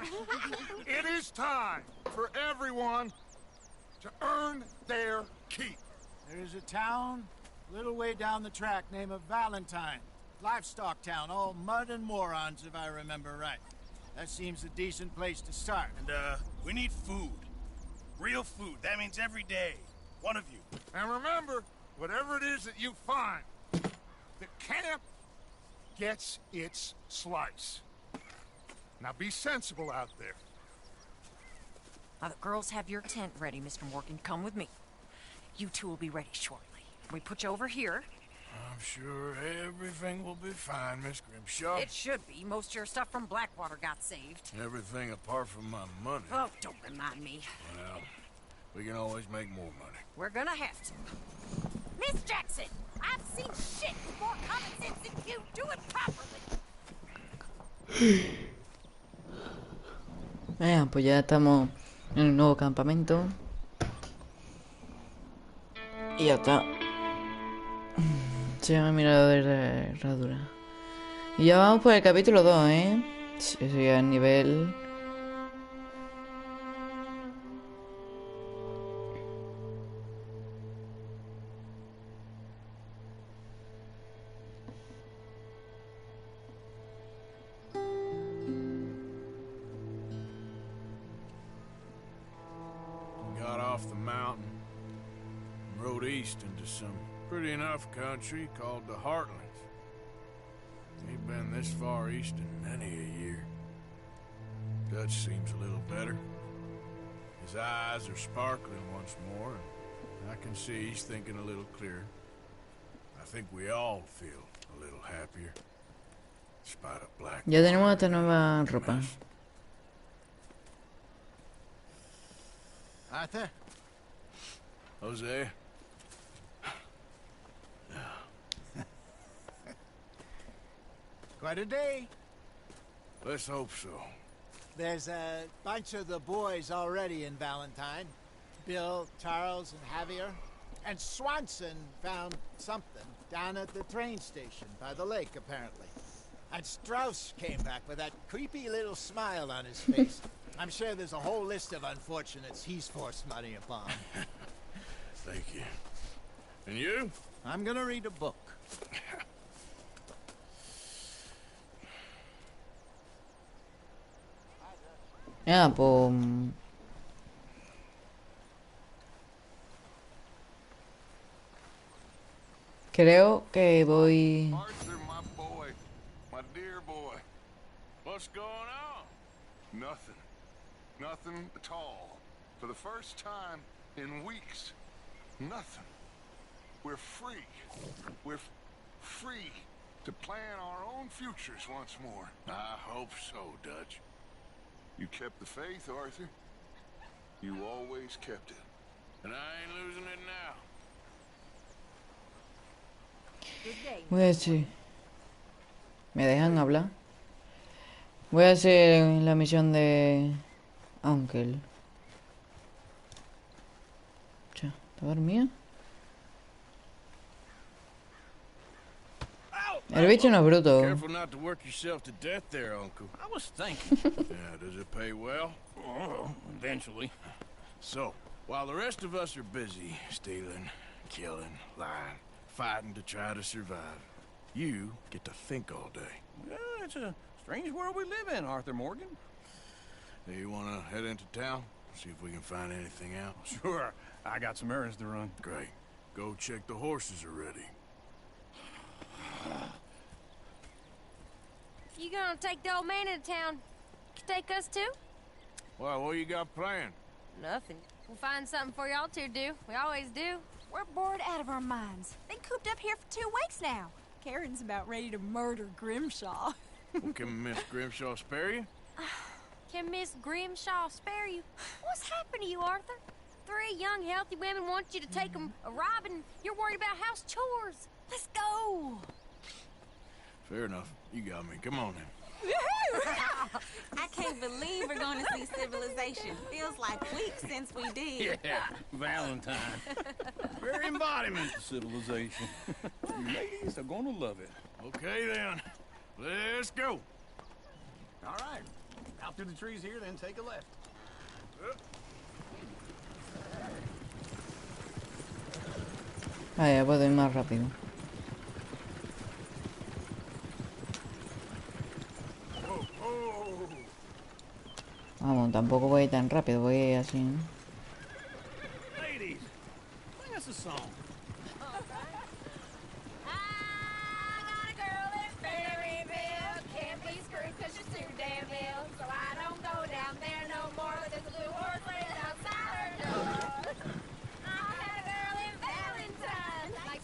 It is time for everyone to earn their keep. There is a town a little way down the track named Valentine. Livestock town, all mud and morons, if I remember right. That seems a decent place to start. And, we need food. Real food. That means every day. One of you. And remember, whatever it is that you find, the camp gets its slice. Now be sensible out there. Now the girls have your tent ready, Mr. Morgan. Come with me. You two will be ready shortly. We put you over here. I'm sure everything will be fine, Miss Grimshaw. It should be. Most of your stuff from Blackwater got saved. Everything apart from my money. Oh, don't remind me. Well, we can always make more money. We're gonna have to. Miss Jackson, I've seen shit with more common sense than you. Do it properly. Pues ya estamos en el nuevo campamento. Y ya está. Se llama Mirador de Herradura. Y ya vamos por el capítulo 2, ¿eh? Eso ya es nivel... Got off the mountain and rode east into some pretty enough country called the Heartlands. Ain't been this far east in many a year. Dutch seems a little better. His eyes are sparkling once more, and I can see he's thinking a little clearer. I think we all feel a little happier. Despite a black... Ya tenemos esta nueva ropa. Arthur? Jose? Quite a day. Let's hope so. There's a bunch of the boys already in Valentine. Bill, Charles, and Javier. And Swanson found something down at the train station by the lake, apparently. And Strauss came back with that creepy little smile on his face. I'm sure there's a whole list of unfortunates he's forced money upon. Thank you. And you? I'm gonna read a book. Ya, pues... Creo que voy... Arthur, my boy. My dear boy. What's going on? Nothing. Nothing at all. For the first time in weeks. Nothing. We're free. We're free to plan our own futures once more. I hope so, Dutch. You kept the faith, Arthur. You always kept it. And I ain't losing it now. Voy a decir... ¿Me dejan hablar? Voy a hacer la misión de... Uncle. Ya, ¿está dormido? El bicho no es bruto. Careful not to work yourself to death there, Uncle. I was thinking. Yeah, does it pay well? Oh, eventually. So, while the rest of us are busy stealing, killing, lying, fighting to try to survive, you get to think all day. Yeah, it's a strange world we live in, Arthur Morgan. Hey, you wanna head into town? See if we can find anything out? Sure. I got some errands to run. Great. Go check the horses are ready. You gonna take the old man into town? Take us too? Well, what you got planned? Nothing. We'll find something for y'all to do. We always do. We're bored out of our minds. Been cooped up here for 2 weeks now. Karen's about ready to murder Grimshaw. Well, can Miss Grimshaw spare you? Can Miss Grimshaw spare you? What's happened to you, Arthur? 3 young, healthy women want you to take them a robbing. You're worried about house chores. Let's go. Fair enough. You got me. Come on then. I can't believe we're going to see civilization. Feels like weeks since we did. Yeah, Valentine. Very embodiment of civilization. You ladies are gonna love it. Okay then. Let's go. All right. Out through the trees here, then take a left. Ah, ya puedo ir más rápido. Vamos, tampoco voy a ir tan rápido, voy a ir así, ¿no? Ladies, sing us a song.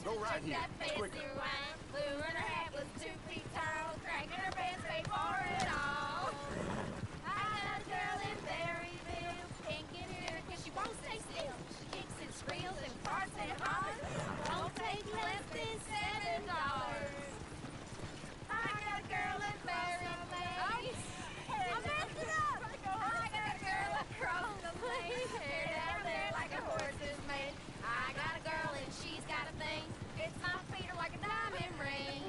Go right here. Quicker. Blue and her hat was 2 feet tall, cracking her pants paid for it all. I got a girl in Berryville, can't get her 'cause she won't stay still. She kicks and squeals and farts and hollers. Won't take less than $7. I got a girl in Berryville. I messed it up. I got a girl across the lane, hair down there like a horse is made. I got a girl and she's got a thing. It's my feet are like a diamond ring.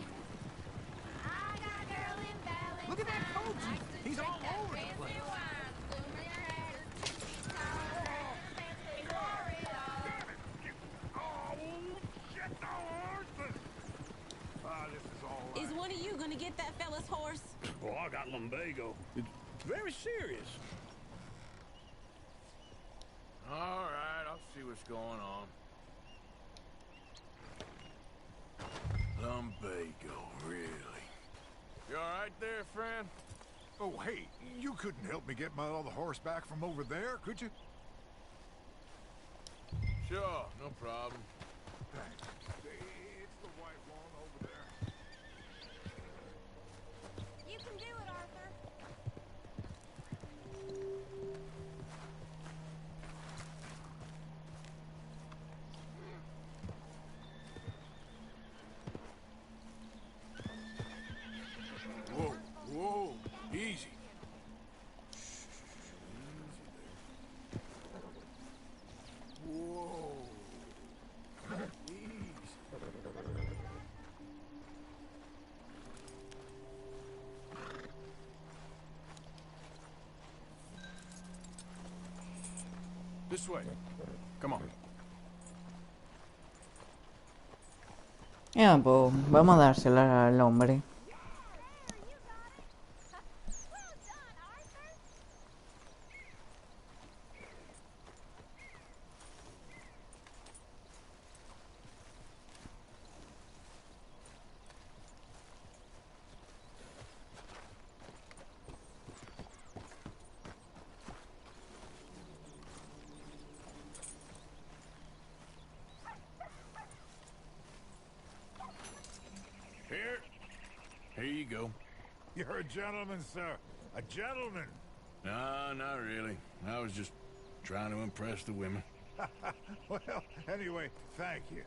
I got a girl in Valentine. Look at that coach. He's all over the place. Is one of you gonna get that fella's horse? Oh, I got lumbago. It's very serious. All right, I'll see what's going on. Lumbago, really? You all right there, friend? Oh, hey, you couldn't help me get my other horse back from over there, could you? Sure, no problem. Thanks. It's the white one over there. You can do it, Arthur. Whoa, whoa, easy. Whoa. Easy. This way. Come on. Ya, pues vamos a dársela al hombre. Here you go. You're a gentleman, sir. A gentleman. No, not really. I was just trying to impress the women. Well, anyway, thank you.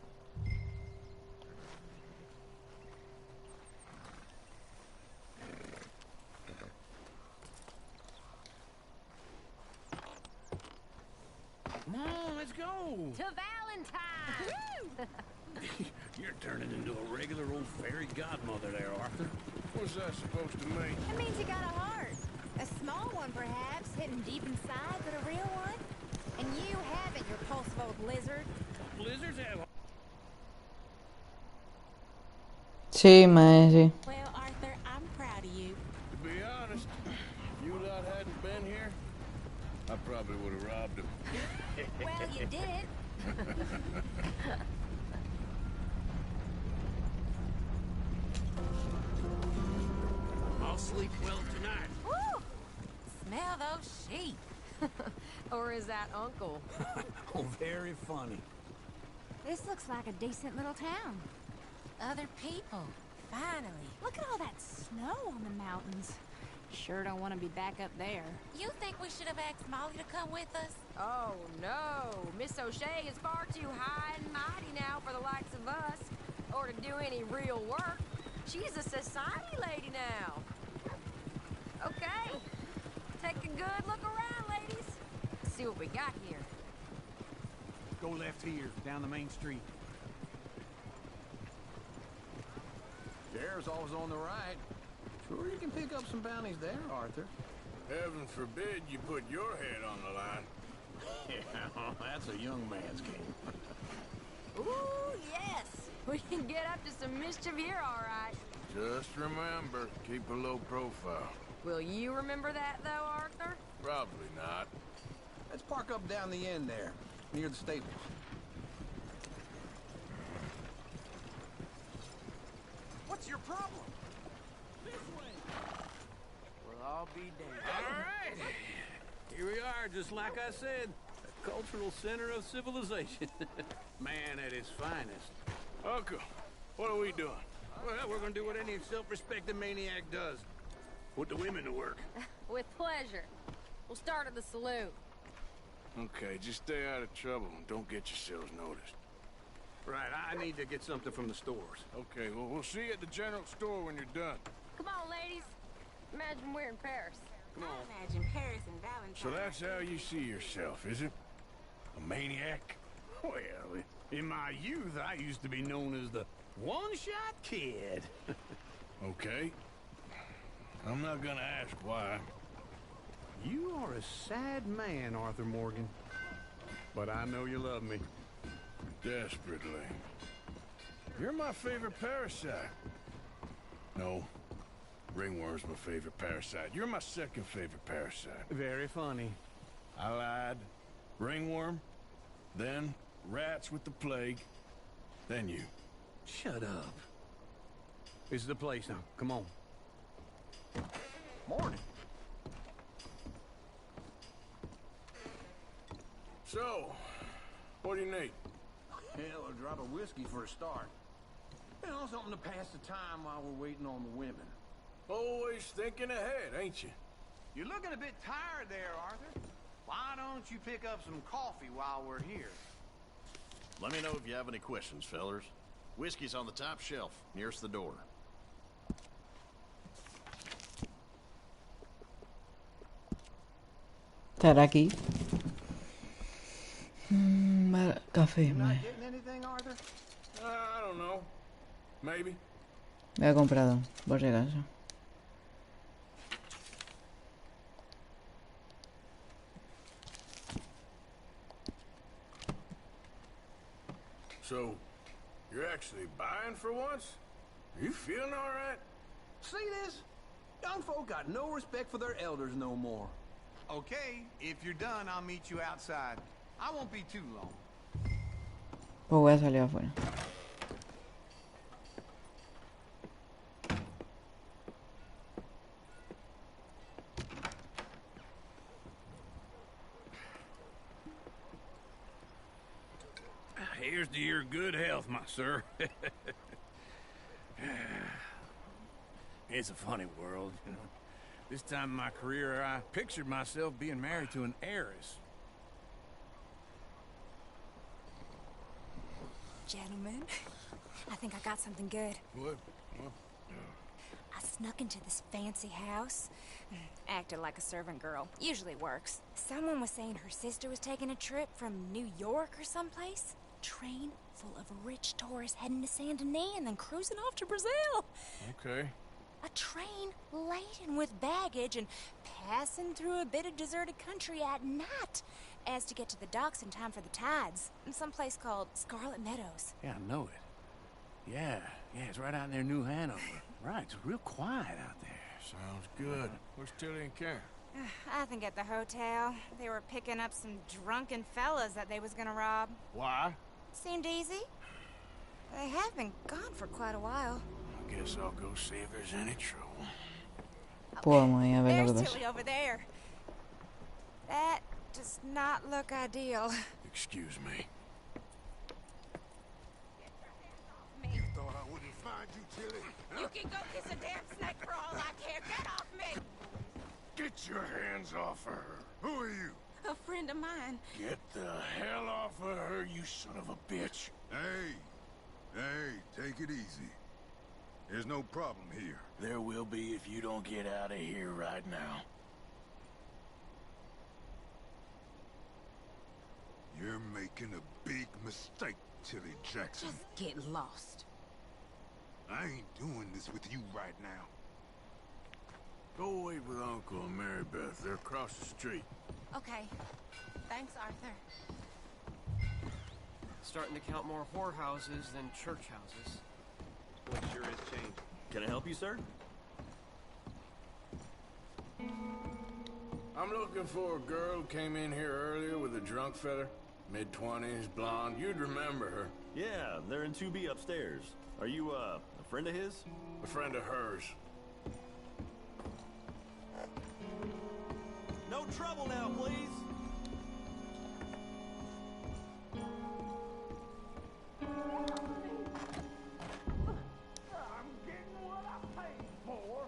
Come on, let's go. To Valentine! You're turning into a regular old fairy godmother there, Arthur. What's that supposed to mean? It means you got a heart. A small one, perhaps, hidden deep inside, but a real one. And you haven't, you repulsive old lizard. Blizzards have... Sí, mae, sí. Well, Arthur, I'm proud of you. To be honest, if you lot hadn't been here, I probably would have robbed him. Well, you did. I'll sleep well tonight. Woo! Smell those sheep. Or is that Uncle? Oh, very funny. This looks like a decent little town. Other people. Finally. Look at all that snow on the mountains. Sure don't want to be back up there. You think we should have asked Molly to come with us? Oh, no. Miss O'Shea is far too high and mighty now for the likes of us, or to do any real work. She's a society lady now. Okay. Take a good look around, ladies. See what we got here. Go left here, down the main street. There's always on the right. Sure you can pick up some bounties there, Arthur. Heaven forbid you put your head on the line. Yeah, that's a young man's game. Ooh, yes. We can get up to some mischief here, all right. Just remember, keep a low profile. Will you remember that, though, Arthur? Probably not. Let's park up down the end there, near the stables. What's your problem? This way. We'll all be damned. All right. Here we are, just like I said. A cultural center of civilization. Man at his finest. Uncle, what are we doing? Well, we're gonna do what any self-respecting maniac does. Put the women to work. With pleasure. We'll start at the saloon. Okay, just stay out of trouble and don't get yourselves noticed. Right, I need to get something from the stores. Okay, well, we'll see you at the general store when you're done. Come on, ladies. Imagine we're in Paris. Come on. Imagine Paris and Valentine. So that's how you see yourself, is it? A maniac? Well, in my youth, I used to be known as the one-shot kid. Okay. I'm not gonna ask why. You are a sad man, Arthur Morgan. But I know you love me. Desperately. You're my favorite parasite. No. Ringworm's my favorite parasite. You're my second favorite parasite. Very funny. I lied. Ringworm, then rats with the plague, then you. Shut up. This is the place now. Come on. Morning. So, what do you need? Hell, a drop of whiskey for a start. You know, something to pass the time while we're waiting on the women. Always thinking ahead, ain't you? You're looking a bit tired there, Arthur. Why don't you pick up some coffee while we're here? Let me know if you have any questions, fellers. Whiskey's on the top shelf, nearest the door. Estar aquí. Café, Not vale. getting anything, Arthur? I don't know. Maybe. Me he comprado, por si acaso. So, you're actually buying for once? Are you feeling all right? See this? Young folk got no respect for their elders no more. Okay, if you're done, I'll meet you outside. I won't be too long. Pues voy a salir afuera. Here's to your good health, my sir. It's a funny world, you know. This time in my career, I pictured myself being married to an heiress. Gentlemen, I think I got something good. What? I snuck into this fancy house. Acted like a servant girl. Usually works. Someone was saying her sister was taking a trip from New York or someplace. Train full of rich tourists heading to Saint Denis and then cruising off to Brazil. Okay. A train laden with baggage and passing through a bit of deserted country at night as to get to the docks in time for the tides in some place called Scarlet Meadows. Yeah, I know it. Yeah, it's right out near New Hanover. Right, it's real quiet out there. Sounds good. Where's Tilly and Karen? I think at the hotel. They were picking up some drunken fellas that they was gonna rob. Why? Seemed easy. They have been gone for quite a while. I guess I'll go see if there's any trouble. Pues vamos a ir a ver lo que There's pasa. Tilly over there. That does not look ideal. Excuse me. You thought I wouldn't find you, Tilly? You can go kiss a damn snake for all I care. Get off me! Get your hands off her. Who are you? A friend of mine. Get the hell off of her, you son of a bitch. Hey, take it easy. There's no problem here. There will be if you don't get out of here right now. You're making a big mistake, Tilly Jackson. Just get lost. I ain't doing this with you right now. Go wait with Uncle and Mary Beth. They're across the street. Okay. Thanks, Arthur. Starting to count more whorehouses than church houses. Well, sure is change. Can I help you, sir? I'm looking for a girl who came in here earlier with a drunk fella. Mid-20s, blonde. You'd remember her. Yeah, they're in 2B upstairs. Are you, a friend of his? A friend of hers. No trouble now, please. I'm getting what I paid for.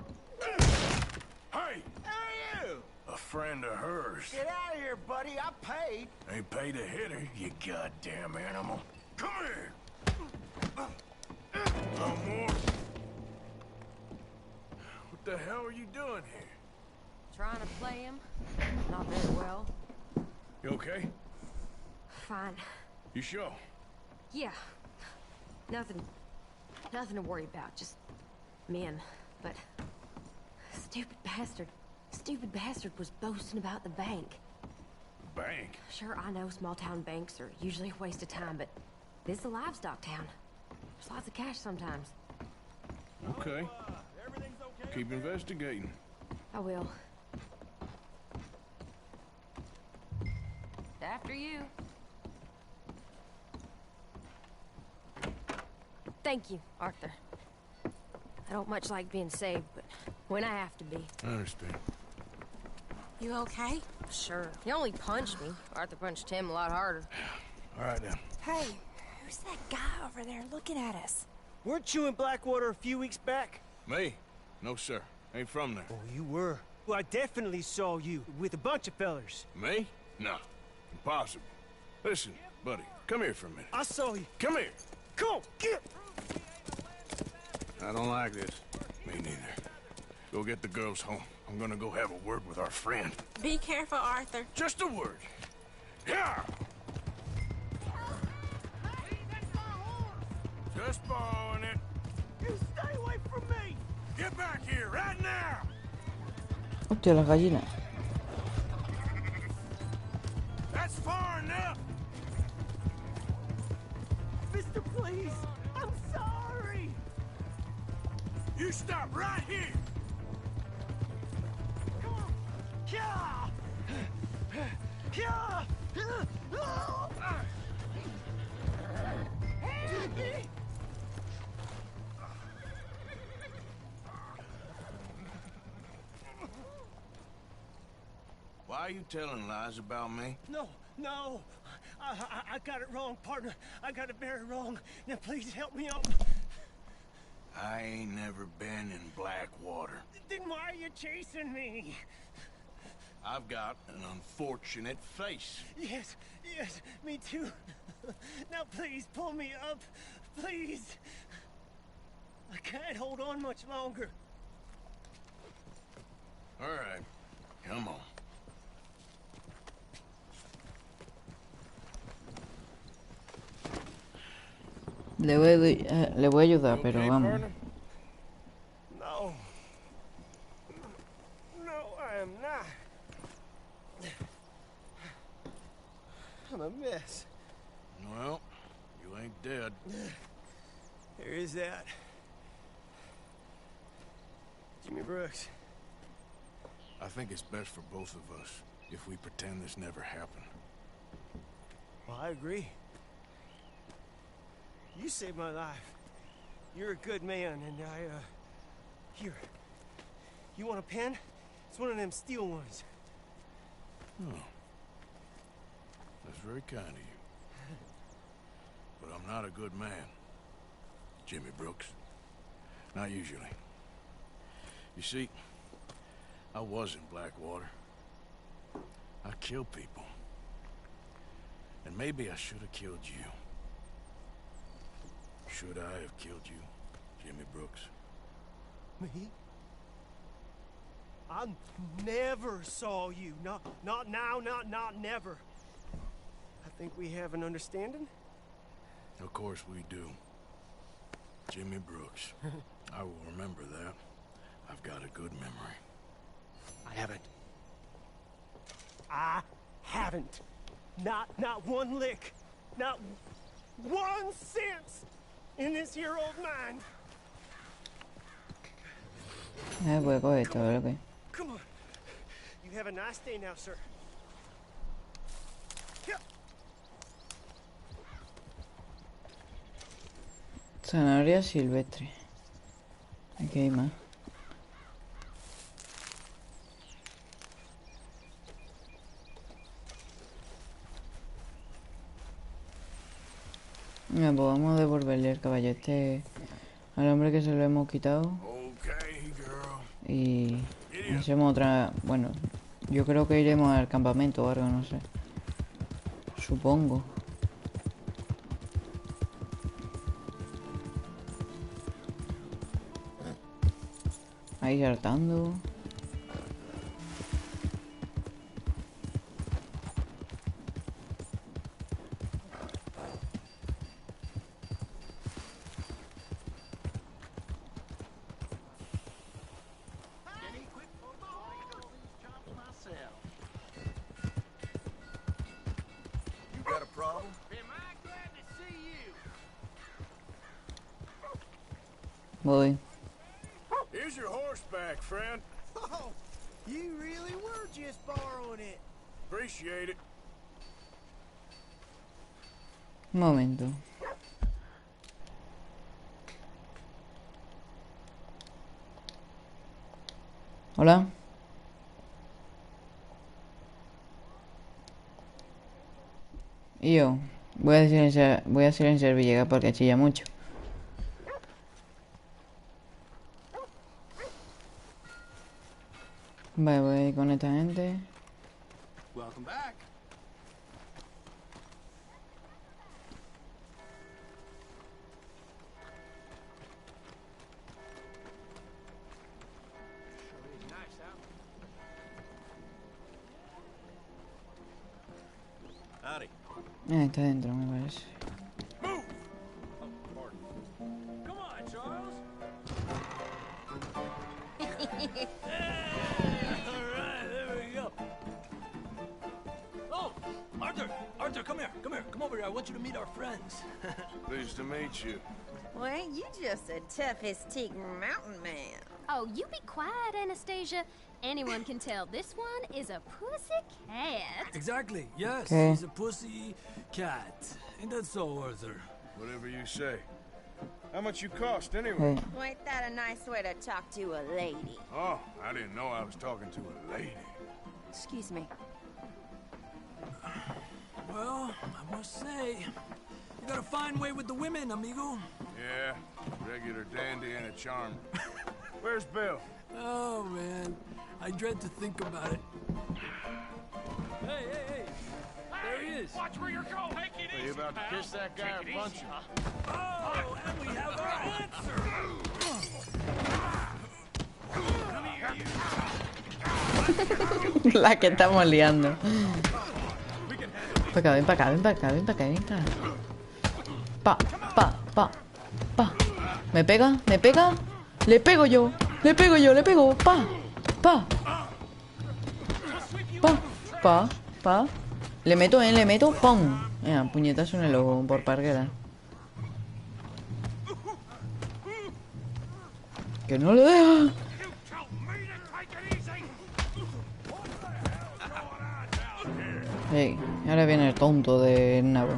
Hey! Who are you? A friend of hers. Get out of here, buddy. I paid. Ain't paid to hit her, you goddamn animal. Come here! No more. What the hell are you doing here? Trying to play him? Not very well. You okay? Fine. You sure? Yeah. Nothing to worry about. Just men. But stupid bastard was boasting about the bank. Bank? Sure, I know small town banks are usually a waste of time, but this is a livestock town. There's lots of cash sometimes. Okay. Keep investigating. I will. After you. Thank you, Arthur. I don't much like being saved, but when I have to be. I understand. You okay? Sure. He only punched me. Arthur punched him a lot harder. All right, then. Hey, who's that guy over there looking at us? Weren't you in Blackwater a few weeks back? Me? No, sir. Ain't from there. Oh, you were. Well, I definitely saw you with a bunch of fellers. Me? No. Impossible. Listen, buddy, come here for a minute. I saw you. Come here. Come on, get! I don't like this. Me neither. Go get the girls home. I'm gonna go have a word with our friend. Be careful, Arthur. Just a word. Yeah! Just borrowing it. You stay away from me! Get back here, right now! Hostia, las gallinas. That's far enough! Mister, please! I'm sorry! You stop right here! Come on! Yeah! Yeah! Why are you telling lies about me? No! I got it wrong, partner. I got it very wrong. Now please help me out. I ain't never been in Blackwater. Then why are you chasing me? I've got an unfortunate face. Yes, me too. Now please pull me up, please. I can't hold on much longer. All right, come on. Le voy a ayudar, pero vamos. No. No, I am not. I'm a mess. Well, you ain't dead. There is that. Jimmy Brooks. I think it's best for both of us if we pretend this never happened. Well, I agree. You saved my life. You're a good man, and here. You want a pen? It's one of them steel ones. Oh. That's very kind of you. But I'm not a good man, Jimmy Brooks. Not usually. You see, I was in Blackwater. I killed people. And maybe I should have killed you. Should I have killed you, Jimmy Brooks? Me? I never saw you. Not now, not never. I think we have an understanding? Of course we do. Jimmy Brooks. I will remember that. I've got a good memory. I haven't. I haven't. Not one lick. Not 1 cent in this here old mine. Voy a coger esto, ¿verdad? Okay. Come on. You have a nice day now, sir. Zanahoria silvestre. Aquí hay más. Pues vamos a devolverle el caballo este al hombre que se lo hemos quitado. Y hacemos otra... Bueno, yo creo que iremos al campamento o algo, no sé. Supongo. Ahí saltando. Voy. Here's your horseback, friend. Oh, you really were just borrowing it. Appreciate it. Un momento. Hola. Y yo voy a silenciar Villegas porque chilla mucho. Vale, voy a ir con esta gente. Welcome back. Howdy. Está dentro, me parece. Come on, Charles. Alright, there we go. Oh, Arthur, come here. Come over here. I want you to meet our friends. Pleased to meet you. Well, ain't you just a tough as teak mountain man? Oh, you be quiet, Anastasia. Anyone can tell this one is a pussy cat. Exactly. Yes, Okay. he's a pussy cat. Ain't that so, Arthur? Whatever you say. How much you cost, anyway? Hey. Ain't that a nice way to talk to a lady? Oh, I didn't know I was talking to a lady. Excuse me. Well, I must say, you got a fine way with the women, amigo. Yeah, regular dandy and a charm. Where's Bill? Oh, man. I dread to think about it. Hey! There he is. Watch where you're going. Take it Are easy, you about to pal. kiss that guy or Take it punch easy, him? huh? Oh, and we have our answer. La que estamos liando. Ven para acá, ven para acá, ven para acá, ven para acá. Pa. ¿Me pega? ¿Me pega? Le pego yo. Pa. Le meto, ¡pum! Mira, puñetazo en el ojo por parguera. Que no lo deja. Hey, ahora viene el tonto de nabo.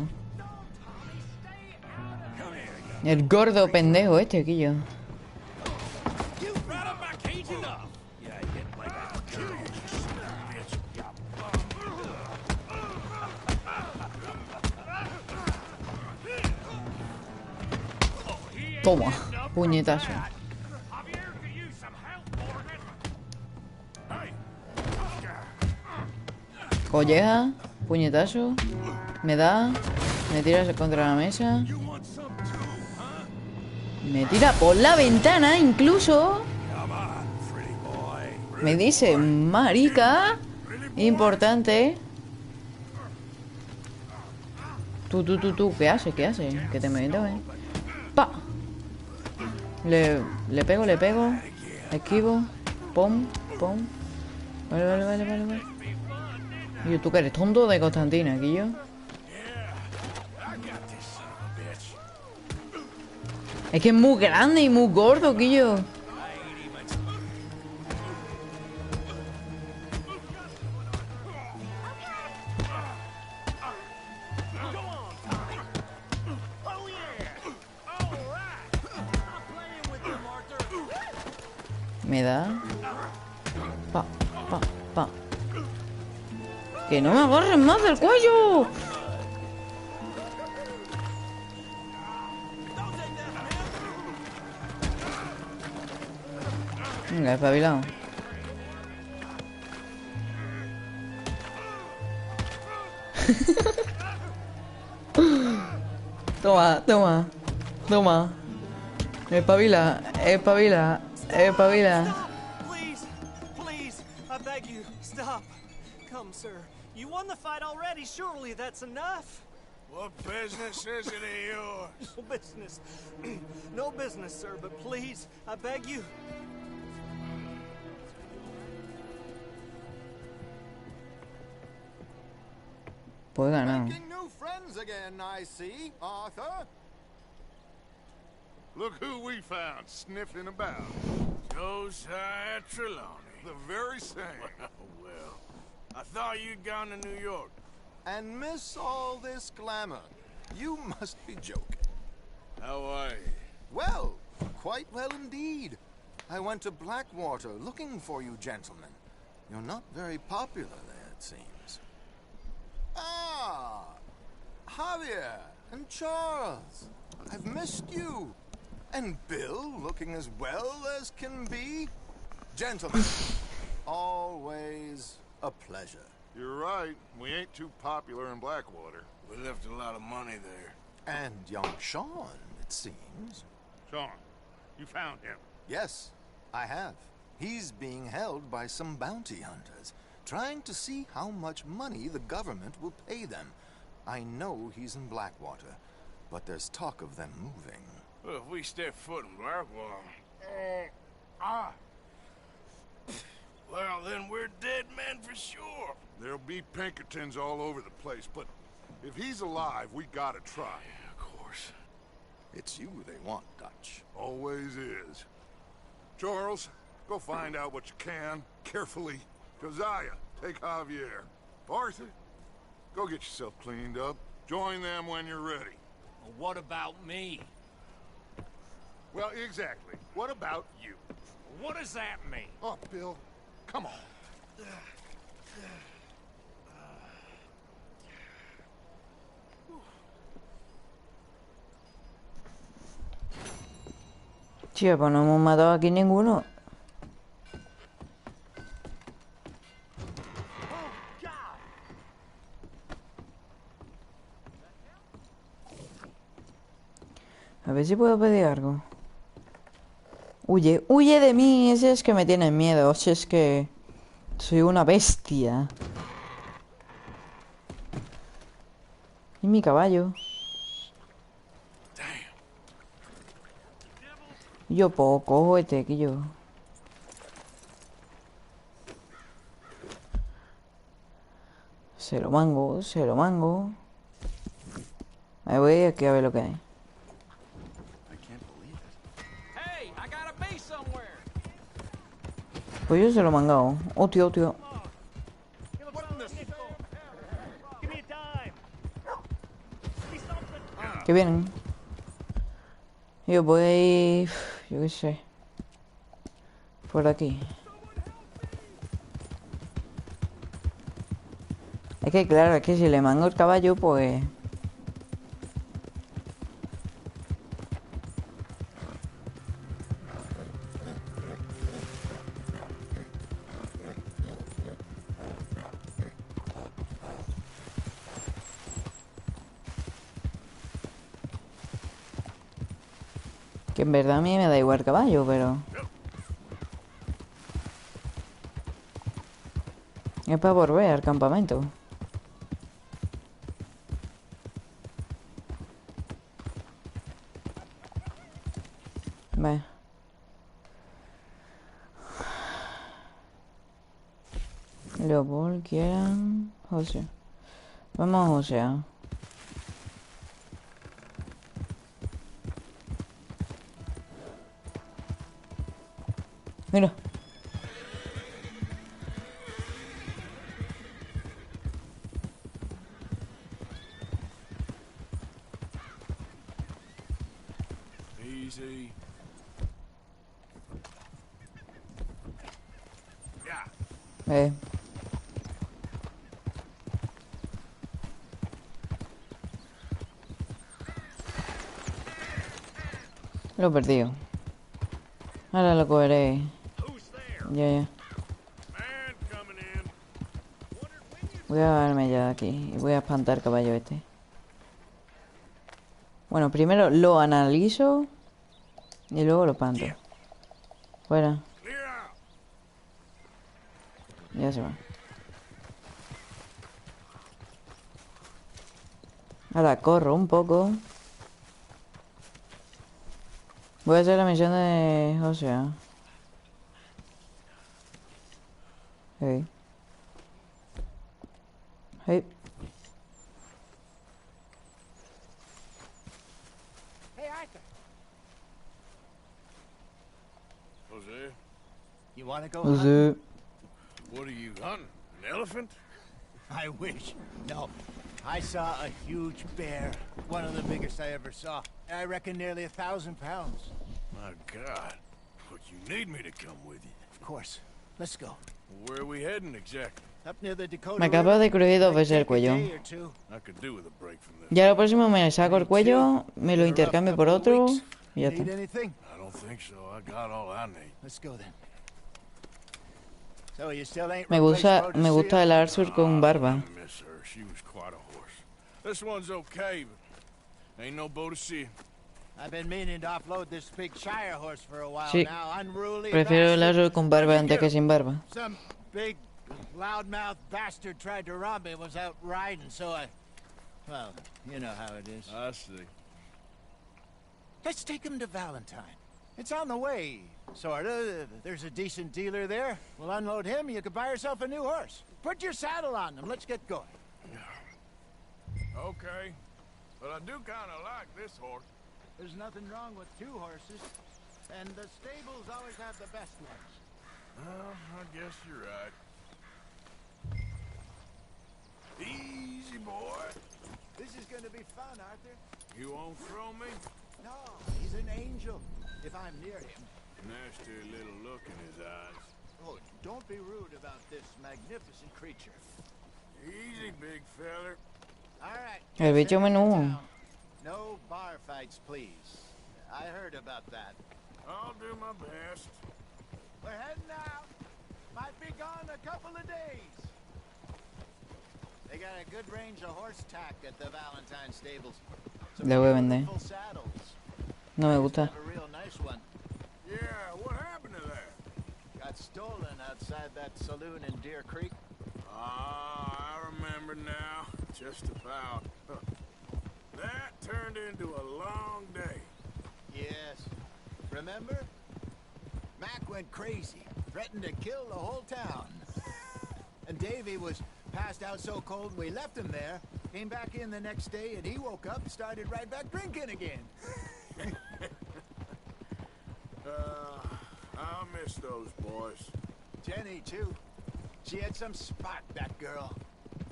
El gordo pendejo este, Quillo. Toma, puñetazo. Colleja, puñetazo. Me da. Me tira contra la mesa. Me tira por la ventana, incluso. Me dice marica. Importante. Tú, ¿qué hace? Que te meto, Pa. Le pego. Esquivo. Pom. Vale, vale, vale, vale, vale. Y tú que eres tonto de Constantina, aquí yo. Es que es muy grande y muy gordo, Quillo. Me da. Pa, pa, pa. Que no me agarren más del cuello. Venga, espabilado. Toma, toma, toma. Espabila, espabila, espabila. Please, please, I beg you, stop. Come, sir. You won the fight already. Surely that's enough. What business is it of yours? No business. No business, sir, but please, I beg you. Pues ganado. Making new friends again, I see, Arthur. Look who we found sniffing about. Josiah Trelawney. The very same. Well, I thought you'd gone to New York. And miss all this glamour. You must be joking. How are you? Well, quite well indeed. I went to Blackwater looking for you gentlemen. You're not very popular there, it seems. Ah, Javier and Charles. I've missed you. And Bill looking as well as can be. Gentlemen, always a pleasure. You're right. We ain't too popular in Blackwater. We left a lot of money there. And young Sean, it seems. Sean, you found him? Yes, I have. He's being held by some bounty hunters, trying to see how much money the government will pay them. I know he's in Blackwater, but there's talk of them moving. Well, if we step foot in Blackwater... Well, then we're dead men for sure. There'll be Pinkertons all over the place, but if he's alive, we gotta try. Yeah, of course. It's you they want, Dutch. Always is. Charles, go find out what you can, carefully. Josiah, take Javier. Arthur, go get yourself cleaned up. Join them when you're ready. Well, what about me? Well, exactly. What about you? What does that mean? Oh, Bill, come on. Tío, pues no hemos matado aquí ninguno. A ver si puedo pedir algo. Huye, huye de mí. Ese es que me tiene miedo. Si es que soy una bestia. Y mi caballo. Yo poco, este que yo. Se lo mango, se lo mango. Ahí voy aquí a ver lo que hay. Pues yo se lo he mangado. Oh, tío, tío. Que vienen. Yo voy a ir... Yo qué sé. Por aquí. Es que claro, es que si le mango el caballo, pues... Que en verdad a mí me da igual el caballo, pero... Es para volver al campamento. Vale. Leopold, quieran. José. Vamos a José. Mira. Easy. Yeah. Lo he perdido. Ahora lo cogeré. Ya. Voy a verme ya de aquí. Y voy a espantar el caballo este. Bueno, primero lo analizo. Y luego lo espanto. Fuera. Ya se va. Ahora corro un poco. Voy a hacer la misión de José. Hey. Hey. Hey, Arthur. Jose? You want to go Jose. hunting? What are you hunting? An elephant? I wish. No. I saw a huge bear. One of the biggest I ever saw. I reckon nearly 1,000 pounds. My God. But you need me to come with you. Of course. Let's go. Where are we heading exactly? Up near the Dakota Me acabo de crujir dos veces el cuello. I could do with a break from this. Ya lo próximo me saco el cuello, me lo intercambio por otro y ya está. I don't think so. I got all I need. Let's go then. So you still ain't Me gusta el Arthur con barba. I miss her. She was quite a horse. This one's okay, but ain't no Bodicea. I've been meaning to offload this big Shire horse for a while Sí. now. Unruly Prefiero el bastard. Arthur con barba antes que sin barba. Some big loudmouth bastard tried to rob me. Was out riding, so well, you know how it is. I see. Let's take him to Valentine. It's on the way, sorta. There's a decent dealer there. We'll unload him. You could buy yourself a new horse. Put your saddle on him. Let's get going. Okay. But I do kind of like this horse. There's nothing wrong with two horses, and the stables always have the best ones. Well, I guess you're right. Easy, boy. This is gonna be fun, Arthur. You won't throw me? No, he's an angel. If I'm near him. Nasty little look in his eyes. Oh, don't be rude about this magnificent creature. Easy, big feller. All right. El bicho menudo. No bar fights, please. I heard about that. I'll do my best. We're heading out. Might be gone a couple of days. They got a good range of horse tack at the Valentine stables. Le voy a vender. Full saddles. No me gusta. Have a real nice one. Yeah, what happened to that? Got stolen outside that saloon in Deer Creek. Ah, I remember now. Just about. That turned into a long day. Yes. Remember? Mac went crazy, threatened to kill the whole town. And Davy was passed out so cold we left him there. Came back in the next day and he woke up and started right back drinking again. I miss those boys. Jenny, too. She had some spark, that girl.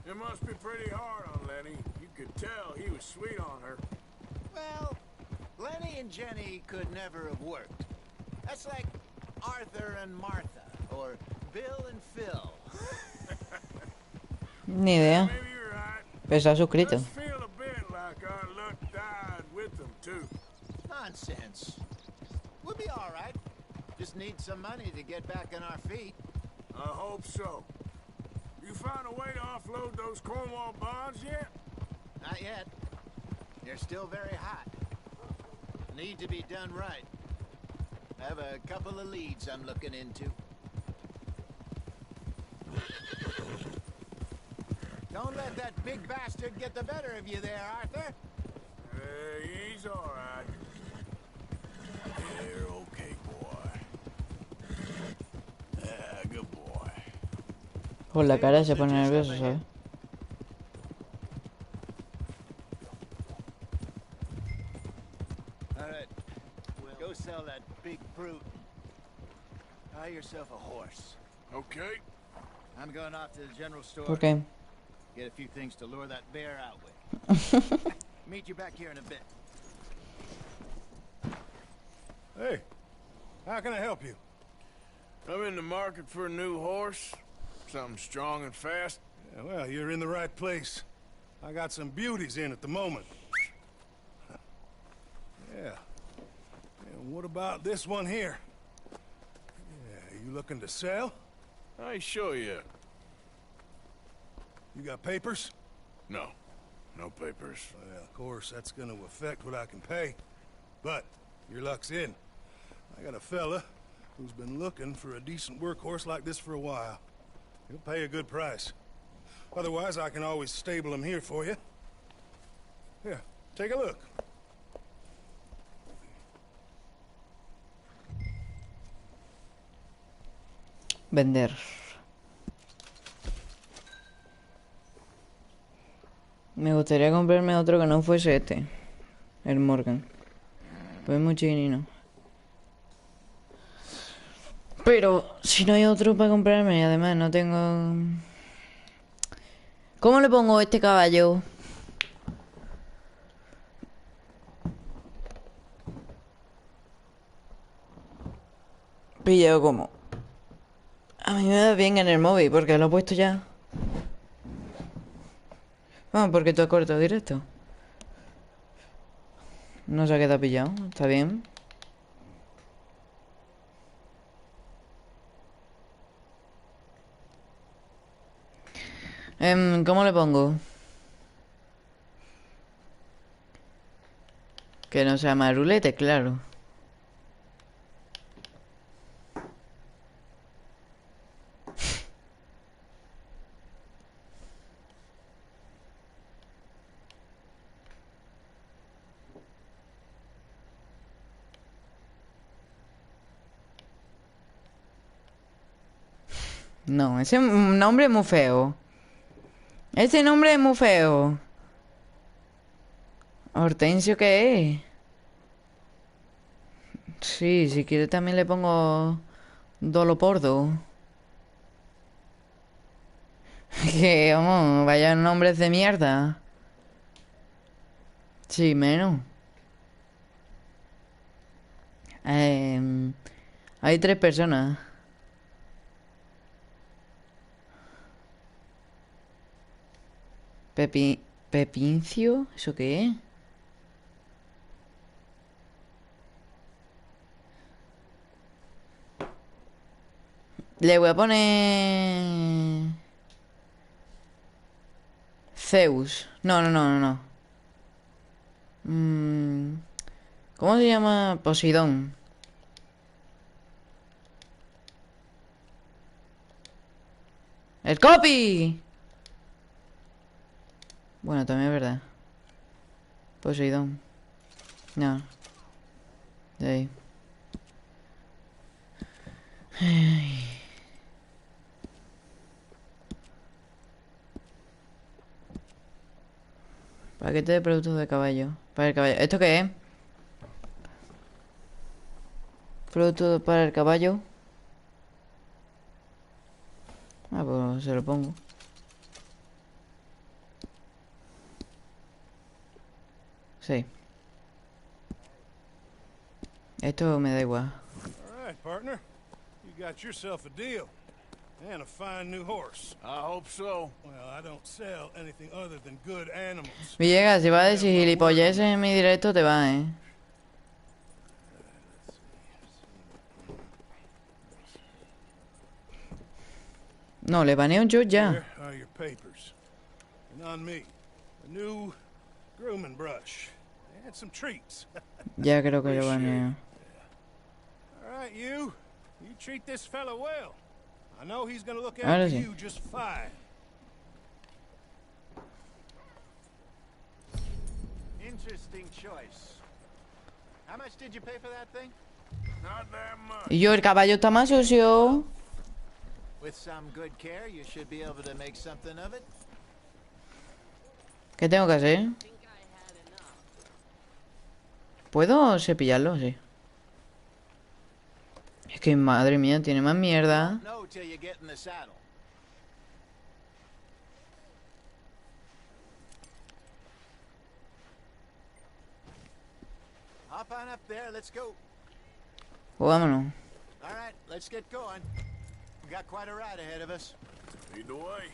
It must be pretty hard on Lenny. You could tell he was sweet on her. Well, Lenny and Jenny could never have worked. That's like Arthur and Martha, or Bill and Phil. Ni idea. Maybe you're right. Pero está suscrito. Just feel a bit like our luck died with them, too. Nonsense. We'll be all right. Just need some money to get back on our feet. I hope so. You found a way to offload those Cornwall bonds yet? Not yet. They're still very hot. Need to be done right. I have a couple of leads I'm looking into. Don't let that big bastard get the better of you there, Arthur. He's all right. You're okay, boy. Good boy. Por la cara se pone nervioso, ¿sabes? All right, go sell that big brute. Buy yourself a horse. Okay. I'm going off to the general store. ¿Por qué? Get a few things to lure that bear out with. Meet you back here in a bit. Hey, how can I help you? I'm in the market for a new horse. Something strong and fast. Yeah, well, you're in the right place. I got some beauties in at the moment. Yeah. And what about this one here? Yeah, you looking to sell? I ain't sure yet. You got papers? No. No papers. Well, of course, that's gonna affect what I can pay. But your luck's in. I got a fella who's been looking for a decent workhorse like this for a while. He'll pay a good price. Otherwise, I can always stable him here for you. Here, take a look. Vender. Me gustaría comprarme otro que no fuese este. El Morgan. Pues es muy chiquinino. Pero si no hay otro para comprarme, y además no tengo... ¿Cómo le pongo a este caballo? Pillado como. A mí me da bien en el móvil porque lo he puesto ya. Vamos, porque tú has cortado directo. No se ha quedado pillado, está bien. ¿Cómo le pongo? Que no sea marulete, claro. No, ese nombre es muy feo. Ese nombre es muy feo. ¿Hortensio qué es? Sí, si quiere también le pongo Dolopordo. Que, vamos, vaya nombres de mierda. Sí, menos. Hay 3 personas. Pepincio, ¿eso qué es? Le voy a poner... Zeus. No, no, no, no, no. ¿Cómo se llama? Poseidón. ¡El copy! Bueno, también es verdad. Poseidón. No. De ahí. Ay. Paquete de productos de caballo. Para el caballo. ¿Esto qué es? Producto para el caballo. Ah, pues se lo pongo. Sí. Esto me da igual. All right, partner. You got yourself a deal. And a fine new horse. I hope so. Well, I don't sell anything other than good animals. Villegas, si vas a decir gilipolleces en mi directo, te va, ¿eh? No, le baneo yo ya. Here are your papers. And on me, a new grooming brush. And some treats. Ya creo que lo baneo. All right, you treat this fella well. I know he's gonna look Ahora after sí. you just fine. Interesting choice. How much did you pay for that thing? Not that much. Y yo, el caballo está más sucio. With some good care, you should be able to make something of it. ¿Qué tengo que hacer? ¿Puedo cepillarlo? Sí. Es que madre mía, tiene más mierda. No till you get in the saddle. Hop on up there, let's go. Pues vámonos. All right, let's get going. We got quite a ride ahead of us. Lead the way.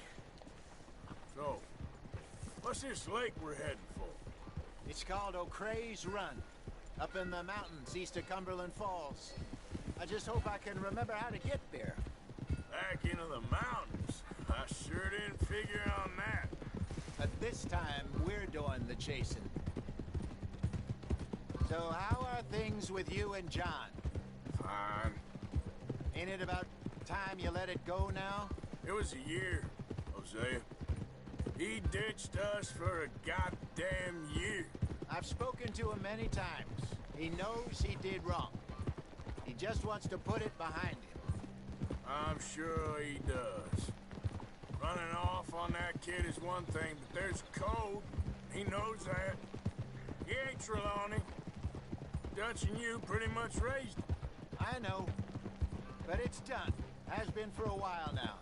So, what's this lake we're heading for? It's called O'Creagh's Run, up in the mountains east of Cumberland Falls. I just hope I can remember how to get there. Back into the mountains? I sure didn't figure on that. But this time, we're doing the chasing. So how are things with you and John? Fine. Ain't it about time you let it go now? It was a year, Hosea. He ditched us for a goddamn year. I've spoken to him many times. He knows he did wrong. He just wants to put it behind him. I'm sure he does. Running off on that kid is one thing, but there's code. He knows that. He ain't Trelawney. Dutch and you pretty much raised him. I know. But it's done. Has been for a while now.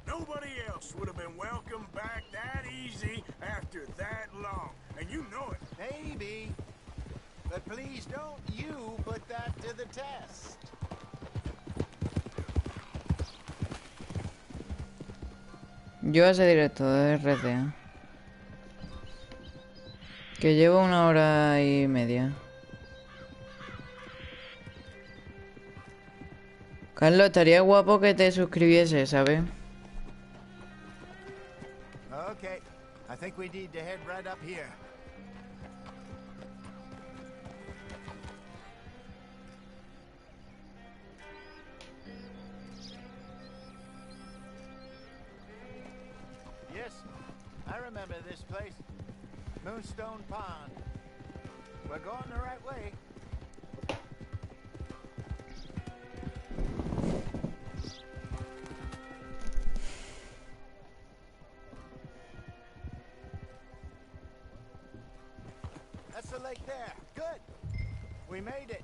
Nobody else would have been welcomed back that easy after that long. And you know it. Maybe. But please don't you put that to the test. Yo a ese directo de RTA. Que llevo 1 hora y media. Carlos, estaría guapo que te suscribiese, ¿sabes? Okay. I think we need to head right up here. Yes, I remember this place. Moonstone Pond. We're going the right way. That's the lake there. Good. We made it.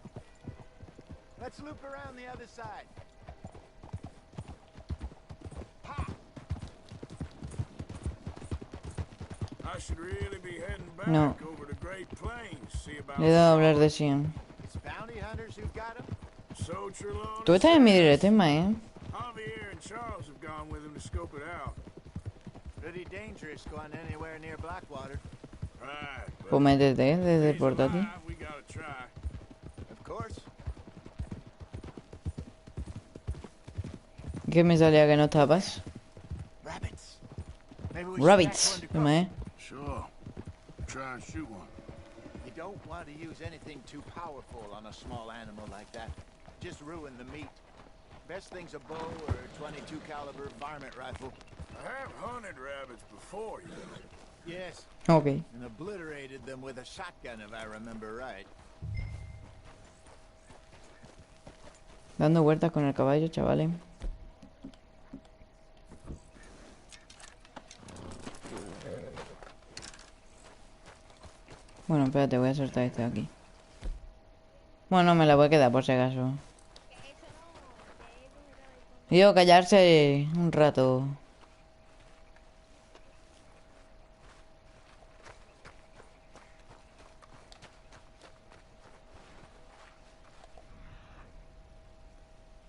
Let's loop around the other side. I should really be heading back No. over the Great Plains, see about Le he dado a hablar de Sion. It's bounty hunters who've got him. So Trelawney Tú estás en mi says. directo, Ismael. Javier and Charles have gone with him to scope it out. Pretty dangerous going anywhere near Blackwater. Right. Pues métete desde el portátil. We gotta try. Of course. ¿Qué me salía que no estabas? Rabbits. Maybe we should Rabbits, catch one to cook. Ismael. Sure. Try and shoot one. You don't want to use anything too powerful on a small animal like that. Just ruin the meat. Best thing's a bow or a 22 caliber varmint rifle. I have hunted rabbits before, you know. Yes. Ok. And obliterated them with a shotgun, if I remember right. Dando vueltas con el caballo, chavales. Bueno, espérate, voy a soltar este de aquí. Bueno, me la voy a quedar por si acaso. Digo, callarse un rato.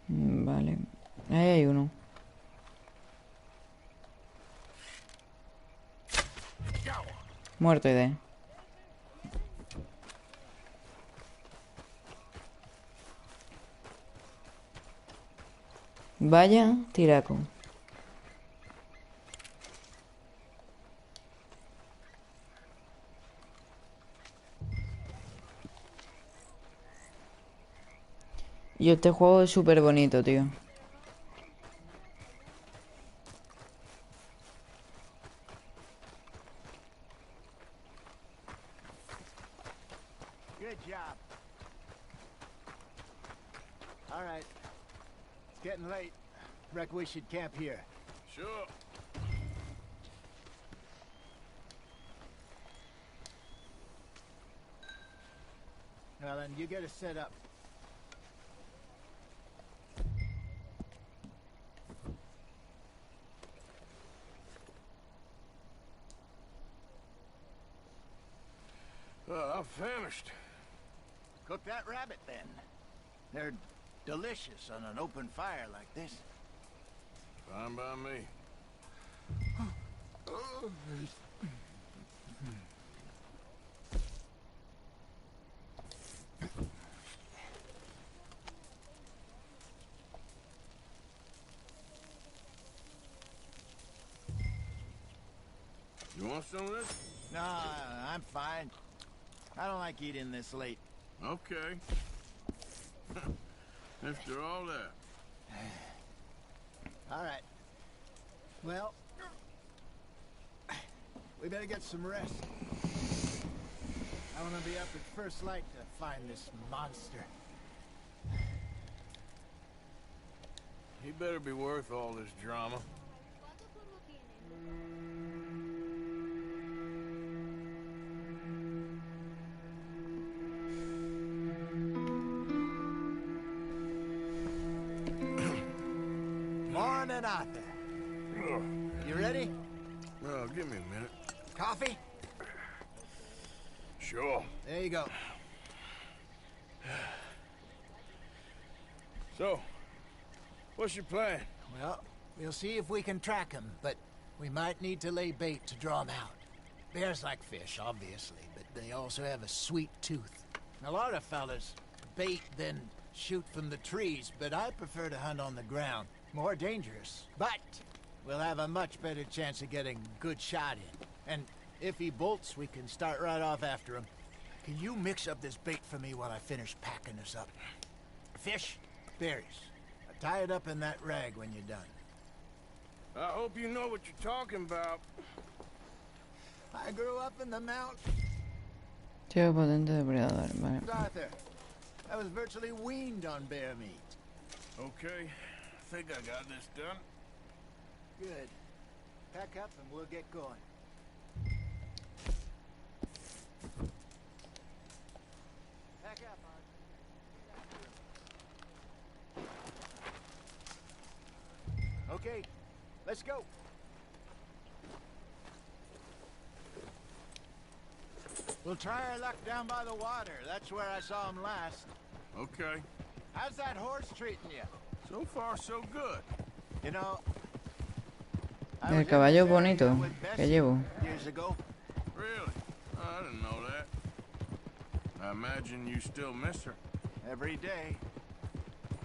Vale. Ahí hay uno. Muerto idea. Vaya tiraco. Y este juego es súper bonito, tío. Good job. All right. getting late. Reckon we should camp here. Sure. Well, then you get us set up. I'm famished. Cook that rabbit, then. They're delicious on an open fire like this. Fine by me. You want some of this? No, I'm fine. I don't like eating this late. Okay. After all that. All right. Well, we better get some rest. I want to be up at first light to find this monster. He better be worth all this drama. Morning, Arthur. You ready? Well, give me a minute. Coffee? Sure. There you go. So, what's your plan? Well, we'll see if we can track him, but we might need to lay bait to draw him out. Bears like fish, obviously, but they also have a sweet tooth. A lot of fellas bait, then shoot from the trees, but I prefer to hunt on the ground. More dangerous, but we'll have a much better chance of getting a good shot in. And if he bolts, we can start right off after him. Can you mix up this bait for me while I finish packing this up? Fish, berries. Tie it up in that rag when you're done. I hope you know what you're talking about. I grew up in the mountains. Tío potente depredador, vale. Arthur, I was virtually weaned on bear meat. Okay, I think I got this done. Good. Pack up and we'll get going. Pack up, Arthur. Okay, let's go. We'll try our luck down by the water. That's where I saw him last. Okay. How's that horse treating you? So far, so good. You know, El caballo bonito que llevo. years ago. Really? I didn't know that. I imagine you still miss her. Every day.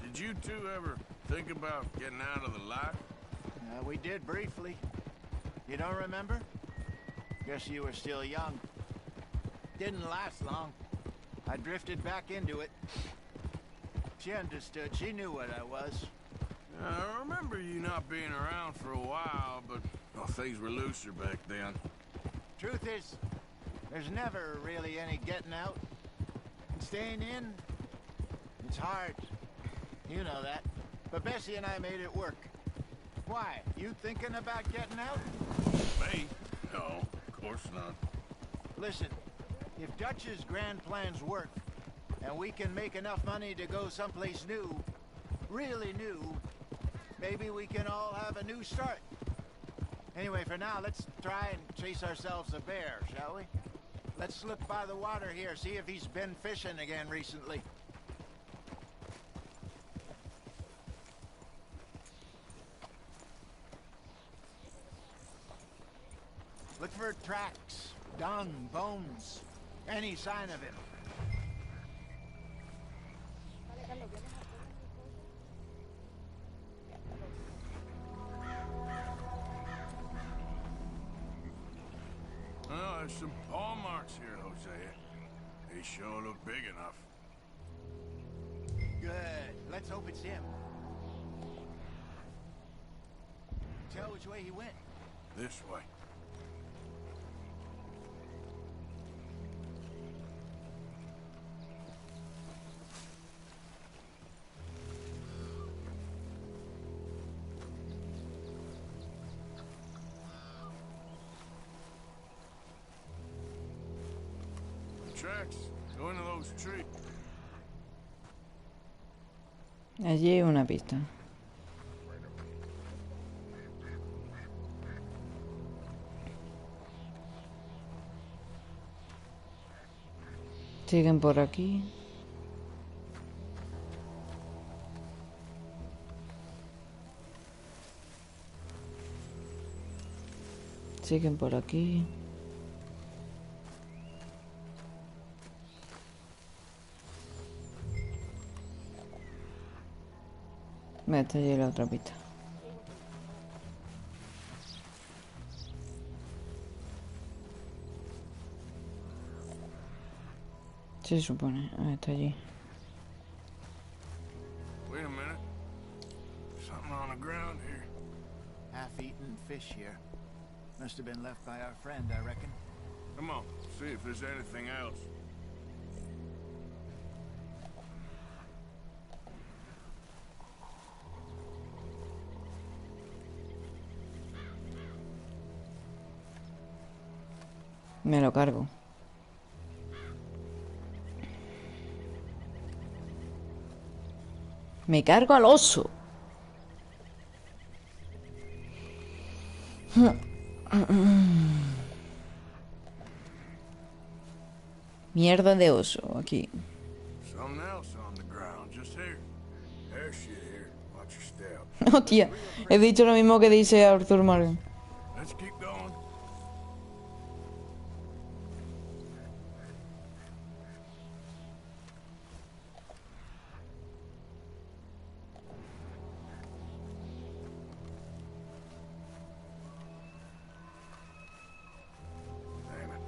Did you two ever think about getting out of the life? We did briefly. You don't remember? Guess you were still young. Didn't last long. I drifted back into it. She understood. She knew what I was. I remember you not being around for a while, but well, things were looser back then. Truth is, there's never really any getting out. Staying in, it's hard. You know that. But Bessie and I made it work. Why? You thinking about getting out? Me? No, of course not. Listen, if Dutch's grand plans work, and we can make enough money to go someplace new, really new, maybe we can all have a new start. Anyway, for now, let's try and chase ourselves a bear, shall we? Let's look by the water here, see if he's been fishing again recently. Look for tracks, dung, bones, any sign of him. Well, there's some paw marks here, Hosea. They sure look big enough. Good. Let's hope it's him. Tell which way he went. This way. tracks. Go into those trees. Allí hay una pista. Siguen por aquí. Siguen por aquí. Está allí la otra pista. Se supone. Está allí. Wait a minute. Something on the ground here. Half-eaten fish here. Must have been left by our friend, I reckon. Come on, see if there's anything else. Me lo cargo. Me cargo al oso. Mierda de oso aquí. Something else on the ground, just here. There's shit here. Watch your step. Oh, tía. He dicho lo mismo que dice Arthur Morgan. Let's keep going. Damn it.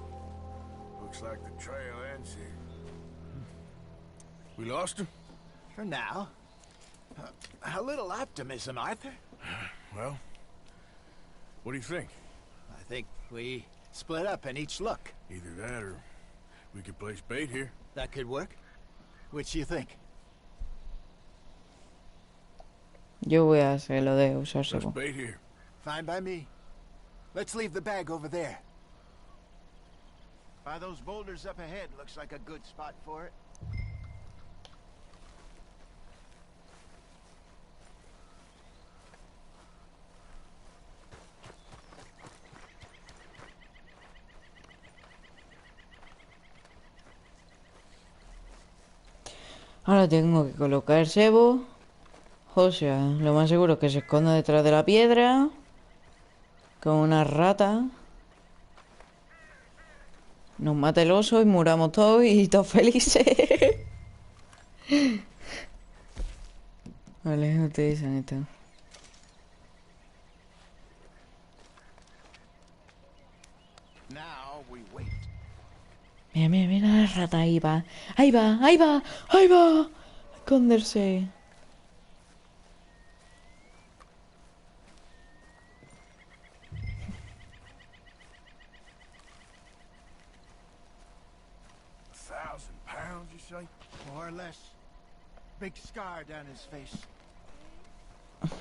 Looks like the trail ends here. We lost him? For now. A little optimism, Arthur. Well, what do you think? I think we split up and each look. Either that or we could place bait here. That could work. Which do you think? Yo voy a hacer lo de usar Let's cebo. bait here. Fine by me. Let's leave the bag over there. By those boulders up ahead, looks like a good spot for it. Ahora tengo que colocar el cebo. O sea, lo más seguro es que se esconda detrás de la piedra. Con una rata. Nos mate el oso y muramos todos y todos felices. Vale, utilizan esto. Now we wait. Mira, mira, mira la rata, ahí va. Ahí va, ahí va, ahí va. A esconderse. £1,000, you say? More or less. Big scar down his face.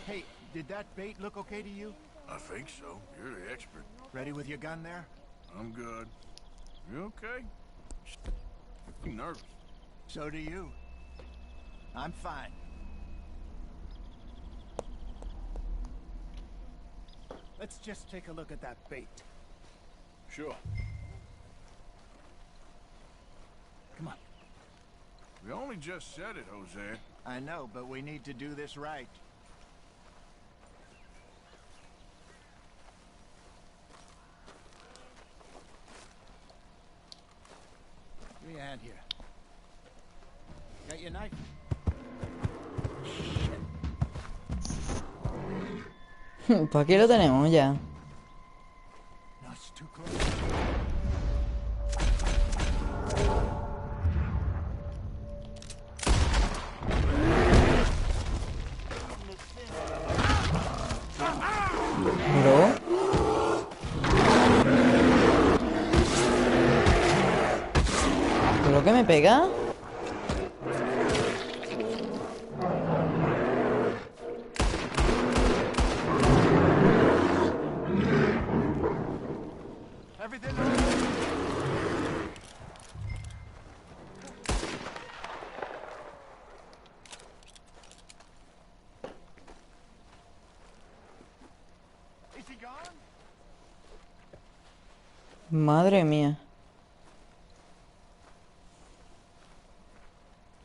Hey, did that bait look okay to you? I think so. You're the expert. Ready with your gun there? I'm good. You okay? I'm nervous. So do you. I'm fine. Let's just take a look at that bait. Sure. Come on. We only just said it, Jose. I know, but we need to do this right. Give me a hand here. Got your knife? Pues aquí lo tenemos ya. No, it's too close. Bro. ¿Pero qué me pega? Madre mía.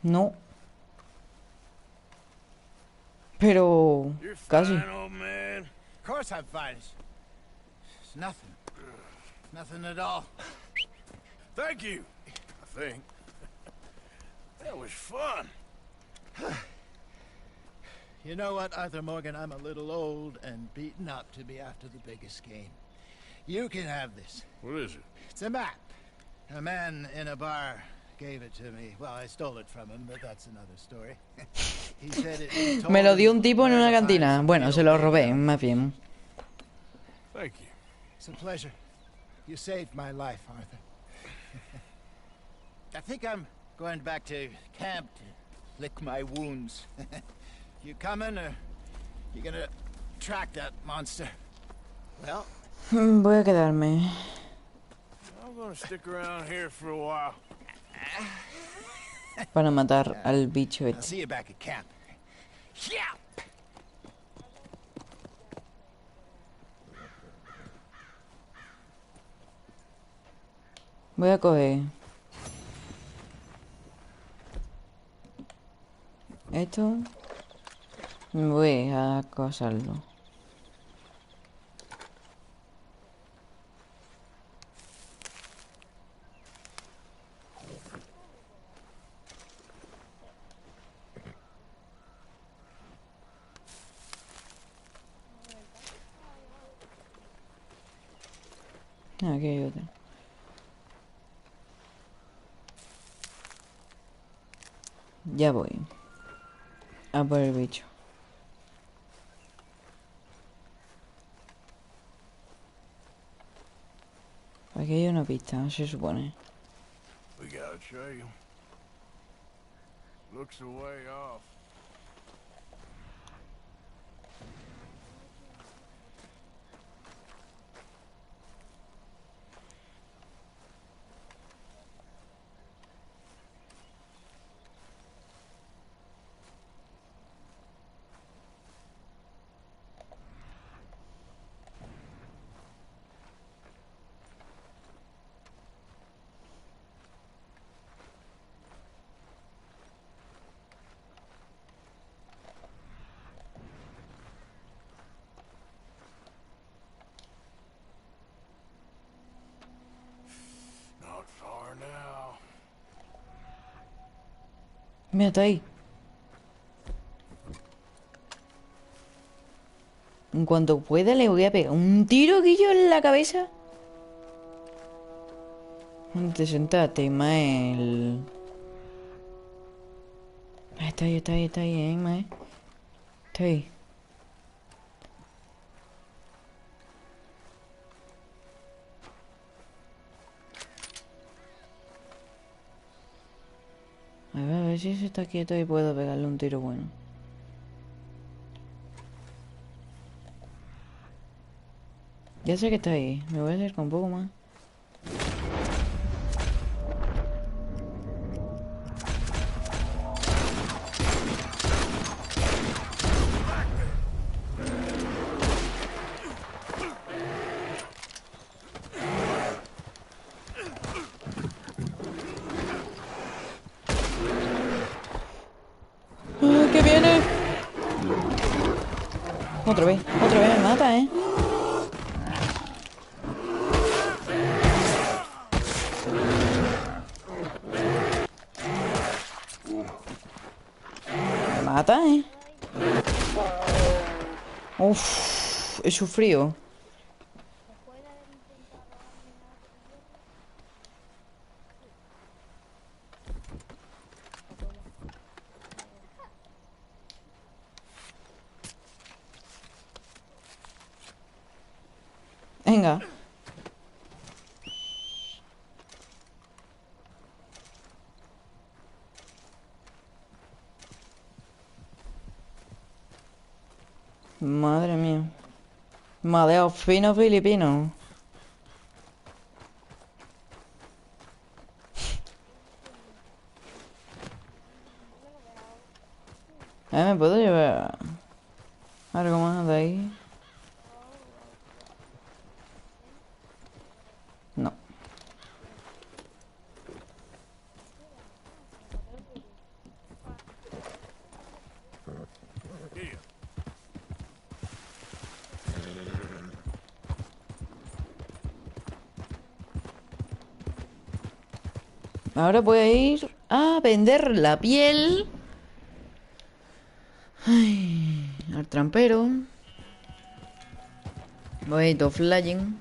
No. Pero... casi. Old man. Of course I'm fine. It's nothing. Nothing at all. Thank you, I think. That was fun. You know what, Arthur Morgan? I'm a little old and beaten up to be after the biggest game. You can have this. What is it? It's a map. A man in a bar gave it to me. Well, I stole it from him, but that's another story. He said it told Me lo dio him un tipo en where una to find cantina. some Bueno, real se lo big robé, guns. más bien. Thank you. It's a pleasure. You saved my life, Arthur. I think I'm going back to camp to lick my wounds. You coming, or you gonna track that monster? Well, Voy a quedarme. I'm gonna stick around here for a while. Para matar al bicho I'll este. see you back at camp. Yeah. Voy a coger esto. Voy a acosarlo. Aquí hay otro. Ya voy. A por el bicho. Aquí hay una pista, no se supone. We got a trail. Looks a way off. Not far now. Mira, está ahí. En cuanto pueda le voy a pegar un tiro, Guillo, en la cabeza. Te sentaste, Mael. Está ahí, está ahí, está ahí, Mael. Está ahí. A ver si se está quieto y puedo pegarle un tiro bueno. Ya sé que está ahí. Me voy a acercar un poco más. ¡Ah, que viene! Otra vez me mata, ¿eh? Me mata, ¿eh? Uff, he sufrido. Venga. Madre mía. Madeo fino filipino. ¿Me puedo llevar algo más de ahí? No. Ahora voy a ir a vender la piel. Ay, al trampero. Voy a ir to flying.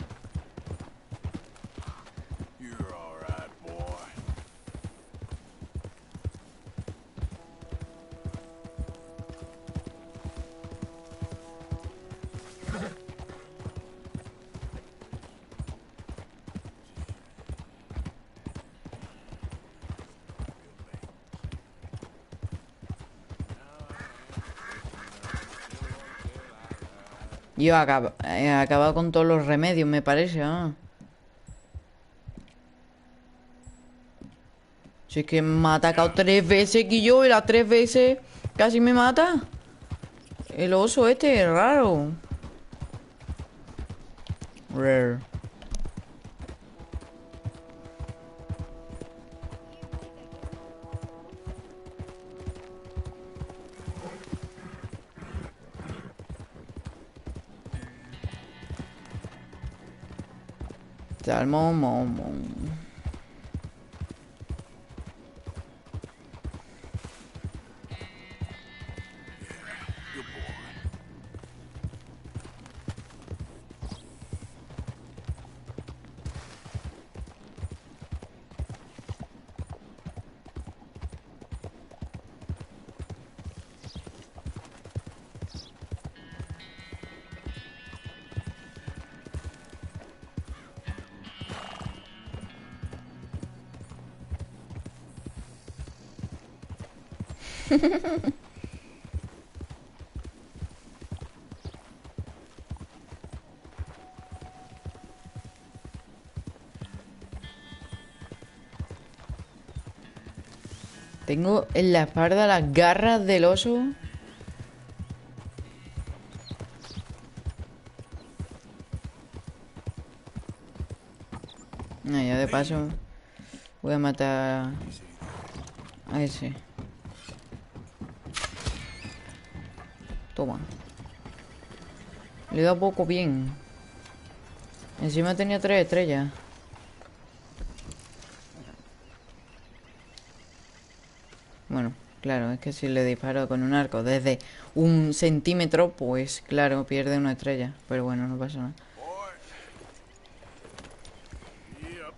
You're all right, boy. Yo he acabado con todos los remedios, me parece, ¿ah? Si es que me ha atacado 3 veces, Guillo, y las 3 veces casi me mata. El oso este es raro. Rare. Salmón, mon. Good boy. Tengo en la espalda las garras del oso. Ah, ya de paso voy a matar a ese. Toma. Le he dado poco bien. Encima tenía 3 estrellas. Bueno, claro, es que si le disparo con un arco desde 1 centímetro, pues claro, pierde una estrella. Pero bueno, no pasa nada. Yep.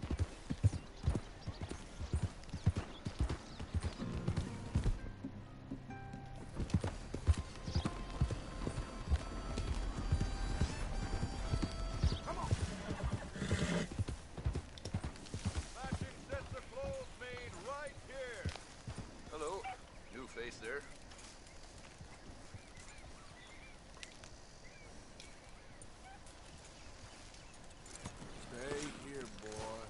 Hello. New face there. Stay here, boy.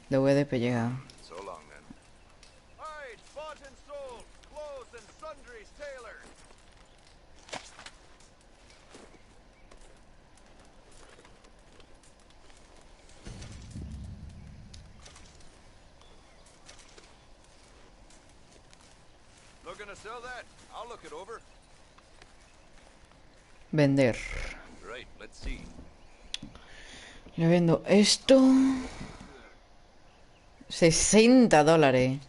Le voy a despellejar. So long then. Hide, bought and sold, clothes and sundries tailored. Looking to sell that? I'll look it over. Vender. Right, let's see. Le vendo esto. $60.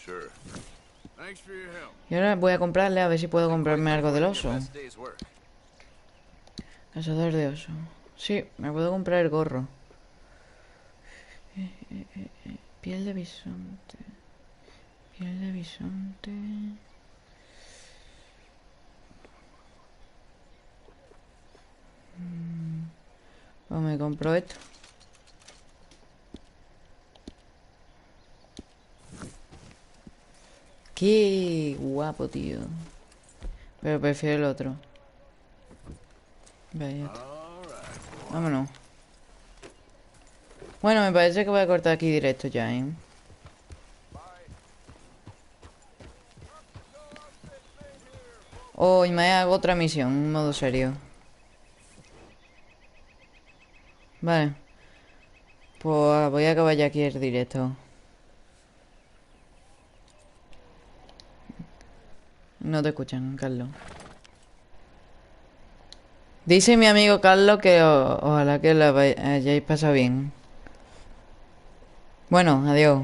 Sure. Thanks for your help. Y ahora voy a comprarle a ver si puedo comprarme algo del oso. Cazador de oso. Sí, me puedo comprar el gorro. Piel de bisonte. Piel de bisonte. Pues me compro esto. Qué guapo, tío. Pero prefiero el otro. Vaya. Vámonos. Bueno, me parece que voy a cortar aquí directo ya, ¿eh? Oh, y me hago otra misión, un modo serio. Vale. Pues voy a acabar ya aquí el directo. No te escuchan, Carlos. Dice mi amigo Carlos que ojalá que la hayáis pasado bien. Bueno, adiós.